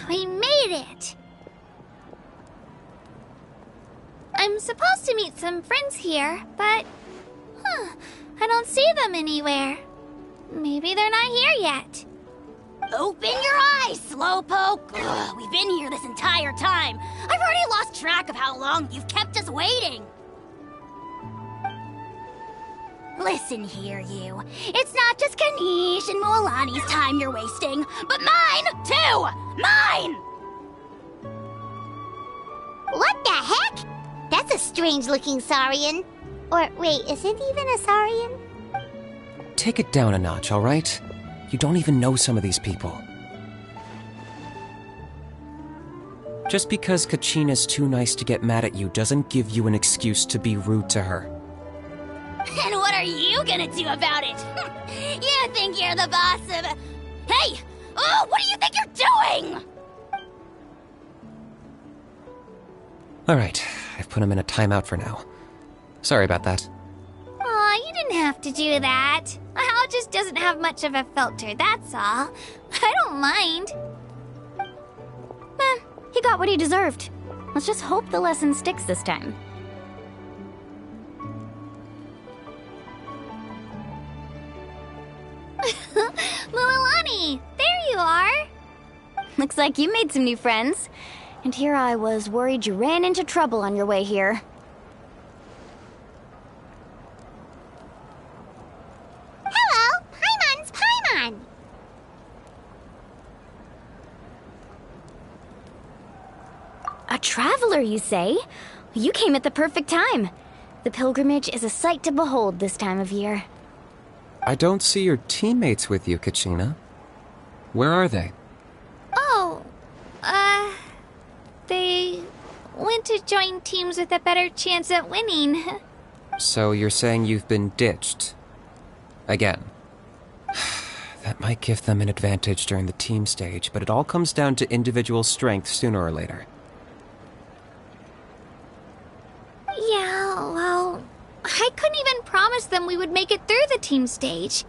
We made it! I'm supposed to meet some friends here, but... I don't see them anywhere. Maybe they're not here yet. Open your eyes, Slowpoke! Ugh, we've been here this entire time. I've already lost track of how long you've kept us waiting. Listen here, you. It's not just Kanish and Mualani's time you're wasting, but mine, too! Mine! What the heck? That's a strange-looking Saurian. Or, wait, is it even a Saurian? Take it down a notch, all right? You don't even know some of these people. Just because Kachina's too nice to get mad at you doesn't give you an excuse to be rude to her. And what are you gonna do about it? You think you're the boss of... Hey! Oh, what do you think you're doing? Alright, I've put him in a timeout for now. Sorry about that. Aw, you didn't have to do that. Hal just doesn't have much of a filter, that's all. I don't mind. He got what he deserved. Let's just hope the lesson sticks this time. Mualani, there you are. Looks like you made some new friends. And here I was worried you ran into trouble on your way here. Hello, Paimon's Paimon. A traveler, you say? You came at the perfect time. The pilgrimage is a sight to behold this time of year. I don't see your teammates with you, Kachina. Where are they? Oh, they went to join teams with a better chance at winning. So you're saying you've been ditched? Again. That might give them an advantage during the team stage, but it all comes down to individual strength sooner or later. Yeah, well, I couldn't even promise them we would make it through the team stage.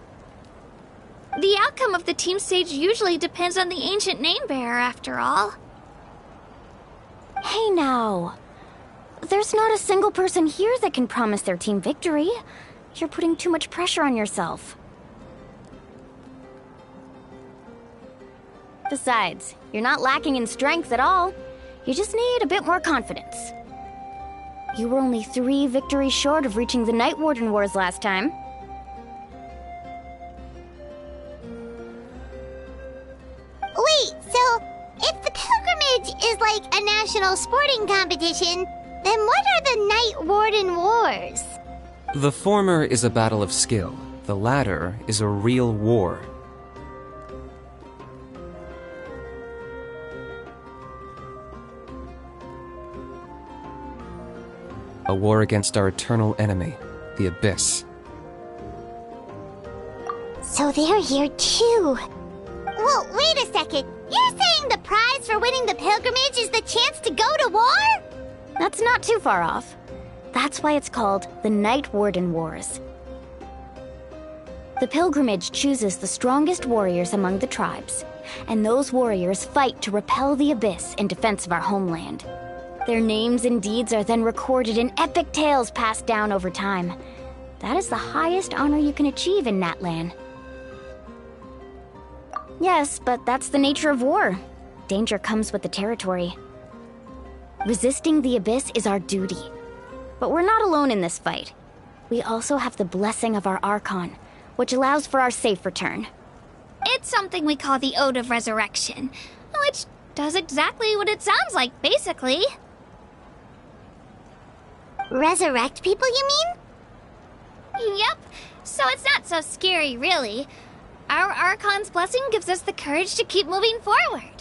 The outcome of the team stage usually depends on the ancient name bearer, after all. Hey now. There's not a single person here that can promise their team victory. You're putting too much pressure on yourself. Besides, you're not lacking in strength at all. You just need a bit more confidence. You were only 3 victories short of reaching the Night Warden Wars last time. Wait, so if the pilgrimage is like a national sporting competition, then what are the Night Warden Wars? The former is a battle of skill. The latter is a real war. A war against our eternal enemy, the Abyss. So they're here too. Well, wait a second. You're saying the prize for winning the pilgrimage is the chance to go to war? That's not too far off. That's why it's called the Night Warden Wars. The pilgrimage chooses the strongest warriors among the tribes, and those warriors fight to repel the Abyss in defense of our homeland. Their names and deeds are then recorded in epic tales passed down over time. That is the highest honor you can achieve in Natlan. Yes, but that's the nature of war. Danger comes with the territory. Resisting the Abyss is our duty. But we're not alone in this fight. We also have the blessing of our Archon, which allows for our safe return. It's something we call the Ode of Resurrection, which does exactly what it sounds like, basically. Resurrect people, you mean? Yep, so it's not so scary, really. Our Archon's blessing gives us the courage to keep moving forward.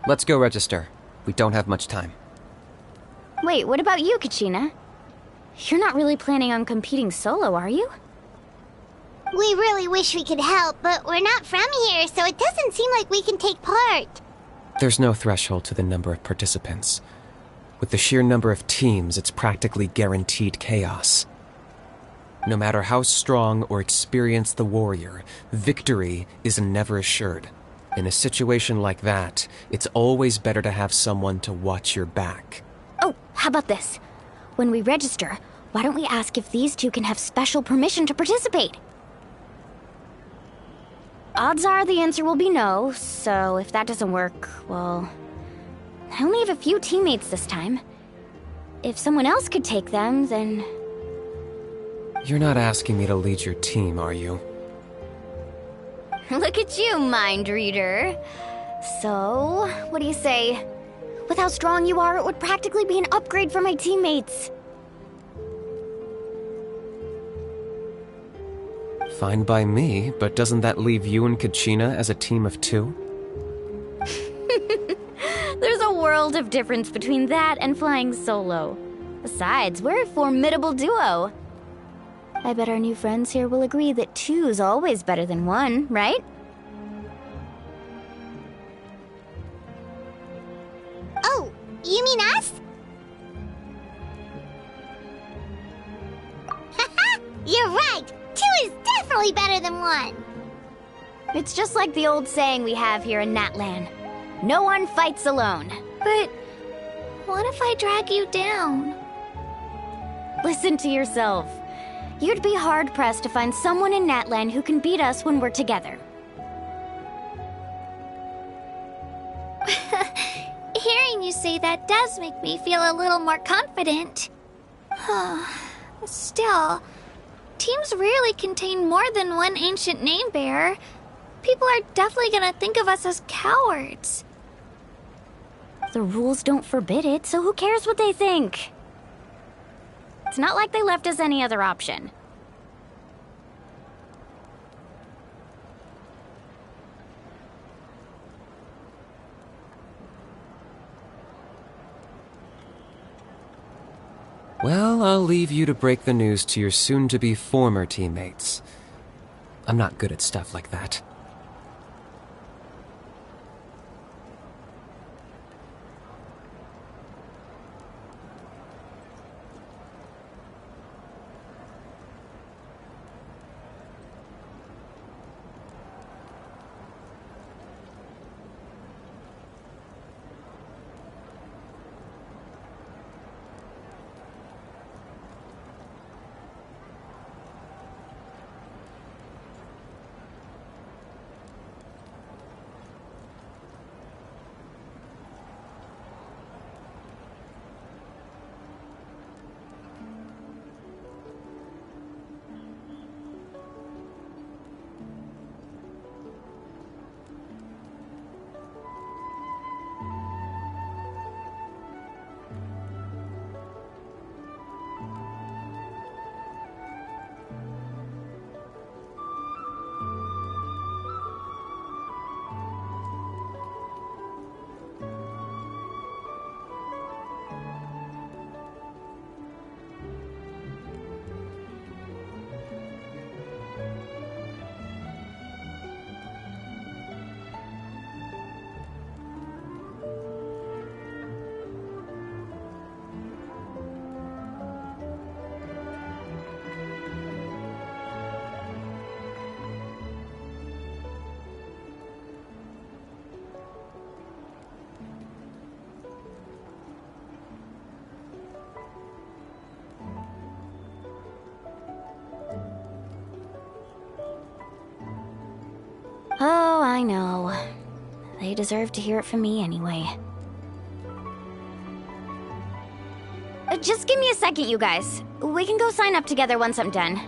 Let's go register. We don't have much time. Wait, what about you, Kachina? You're not really planning on competing solo, are you? We really wish we could help, but we're not from here, so it doesn't seem like we can take part. There's no threshold to the number of participants. With the sheer number of teams, it's practically guaranteed chaos. No matter how strong or experienced the warrior, victory is never assured. In a situation like that, it's always better to have someone to watch your back. Oh, how about this? When we register, why don't we ask if these two can have special permission to participate? Odds are the answer will be no, so if that doesn't work, well... I only have a few teammates this time. If someone else could take them, then... You're not asking me to lead your team, are you? Look at you, mind reader. So, what do you say? With how strong you are, it would practically be an upgrade for my teammates. Fine by me, but doesn't that leave you and Kachina as a team of 2? There's a world of difference between that and flying solo. Besides, we're a formidable duo. I bet our new friends here will agree that 2's always better than 1, right? Oh, you mean us? Haha, you're right. 2 is definitely better than 1. It's just like the old saying we have here in Natlan. No one fights alone. But what if I drag you down? Listen to yourself. You'd be hard-pressed to find someone in Natlan who can beat us when we're together. Hearing you say that does make me feel a little more confident. Still, teams rarely contain more than one ancient name bearer. People are definitely gonna think of us as cowards. The rules don't forbid it, so who cares what they think? It's not like they left us any other option. Well, I'll leave you to break the news to your soon-to-be former teammates. I'm not good at stuff like that. Oh, I know. They deserve to hear it from me anyway. Just give me a second, you guys. We can go sign up together once I'm done.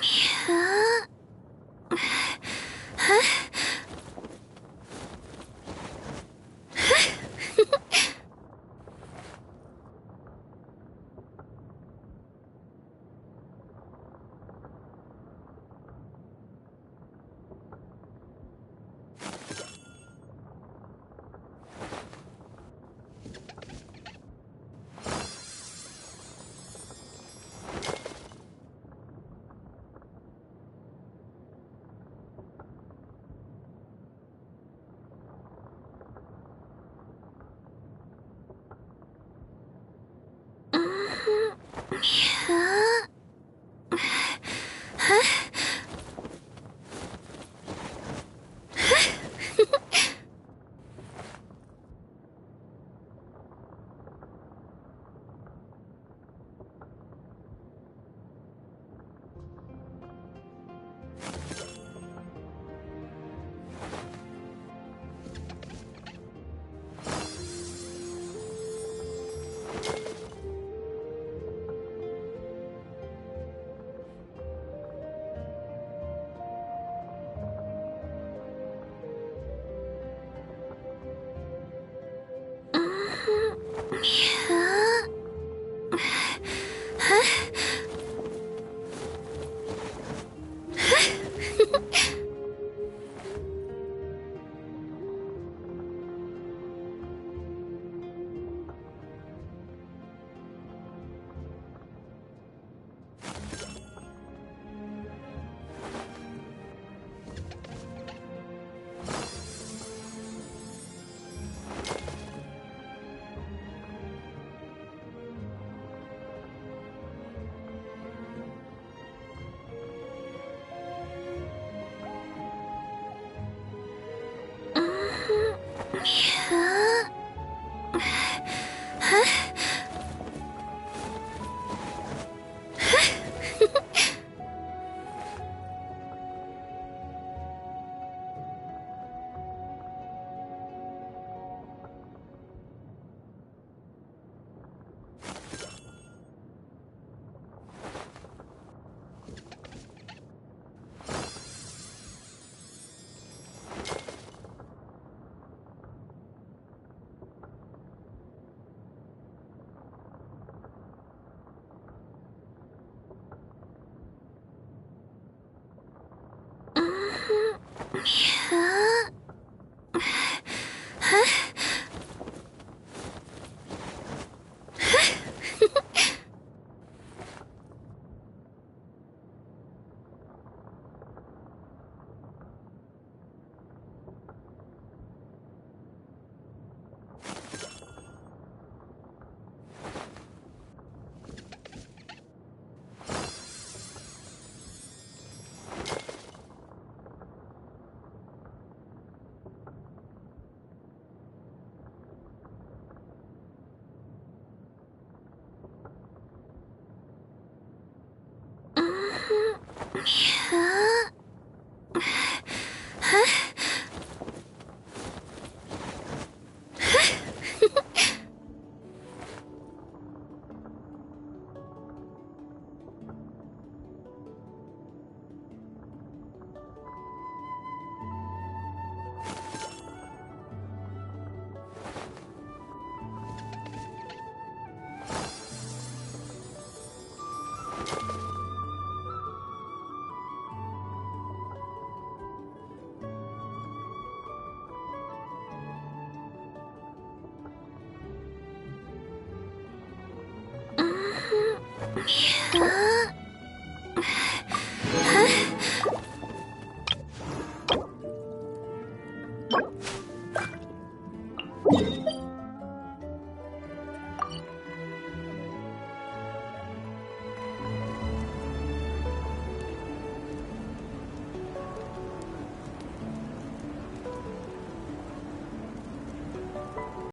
Yeah.